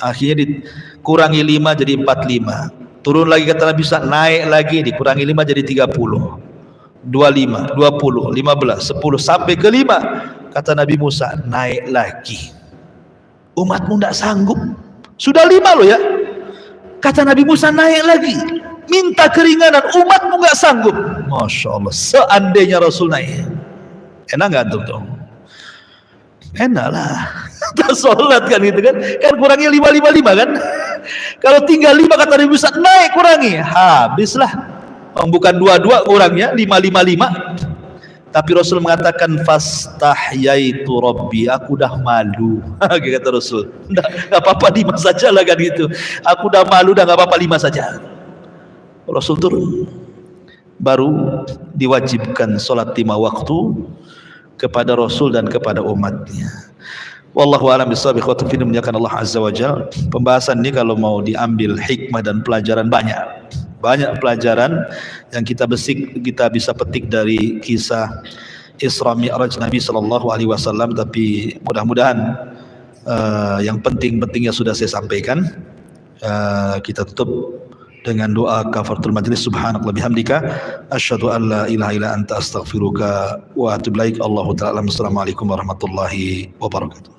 Akhirnya dikurangi 5 jadi 45. Turun lagi kata Nabi Musa, naik lagi, dikurangi 5 jadi 30. 25, 20, 15, 10 sampai ke 5. Kata Nabi Musa, naik lagi. Umatmu tidak sanggup. Sudah 5 loh ya. Kata Nabi Musa, naik lagi. Minta keringanan, umatmu nggak sanggup. Masya Allah, seandainya Rasul naik, enak nggak tuh? Enak lah. Kita sholat kan gitu kan. Kan kurangnya 5 kan. Kalau tinggal 5 kata Nabi Musa, naik kurangi. Habislah. Bukan 22 kurangnya 5. Tapi Rasul mengatakan fastahyaitu rabbi, aku dah malu. Kata Rasul, enggak apa-apa 5 saja lah kan gitu. Aku dah malu, dah enggak apa-apa 5 saja. Rasul turun, baru diwajibkan sholat 5 waktu kepada Rasul dan kepada umatnya. Wallahu a'lam bishawab. Ikhwatu fillah muliakan Allah azza wajalla. Pembahasan ini kalau mau diambil hikmah dan pelajaran banyak pelajaran yang kita bisa petik dari kisah Isra Mi'raj Nabi sallallahu alaihi wasallam. Tapi mudah-mudahan Yang penting-pentingnya sudah saya sampaikan. Kita tutup dengan doa kafaratul majlis. Subhanallah bihamdika asyhadu an la ilaha illa anta astaghfiruka wa atubu ilaik. Allahu ta'ala. Assalamualaikum warahmatullahi wabarakatuh.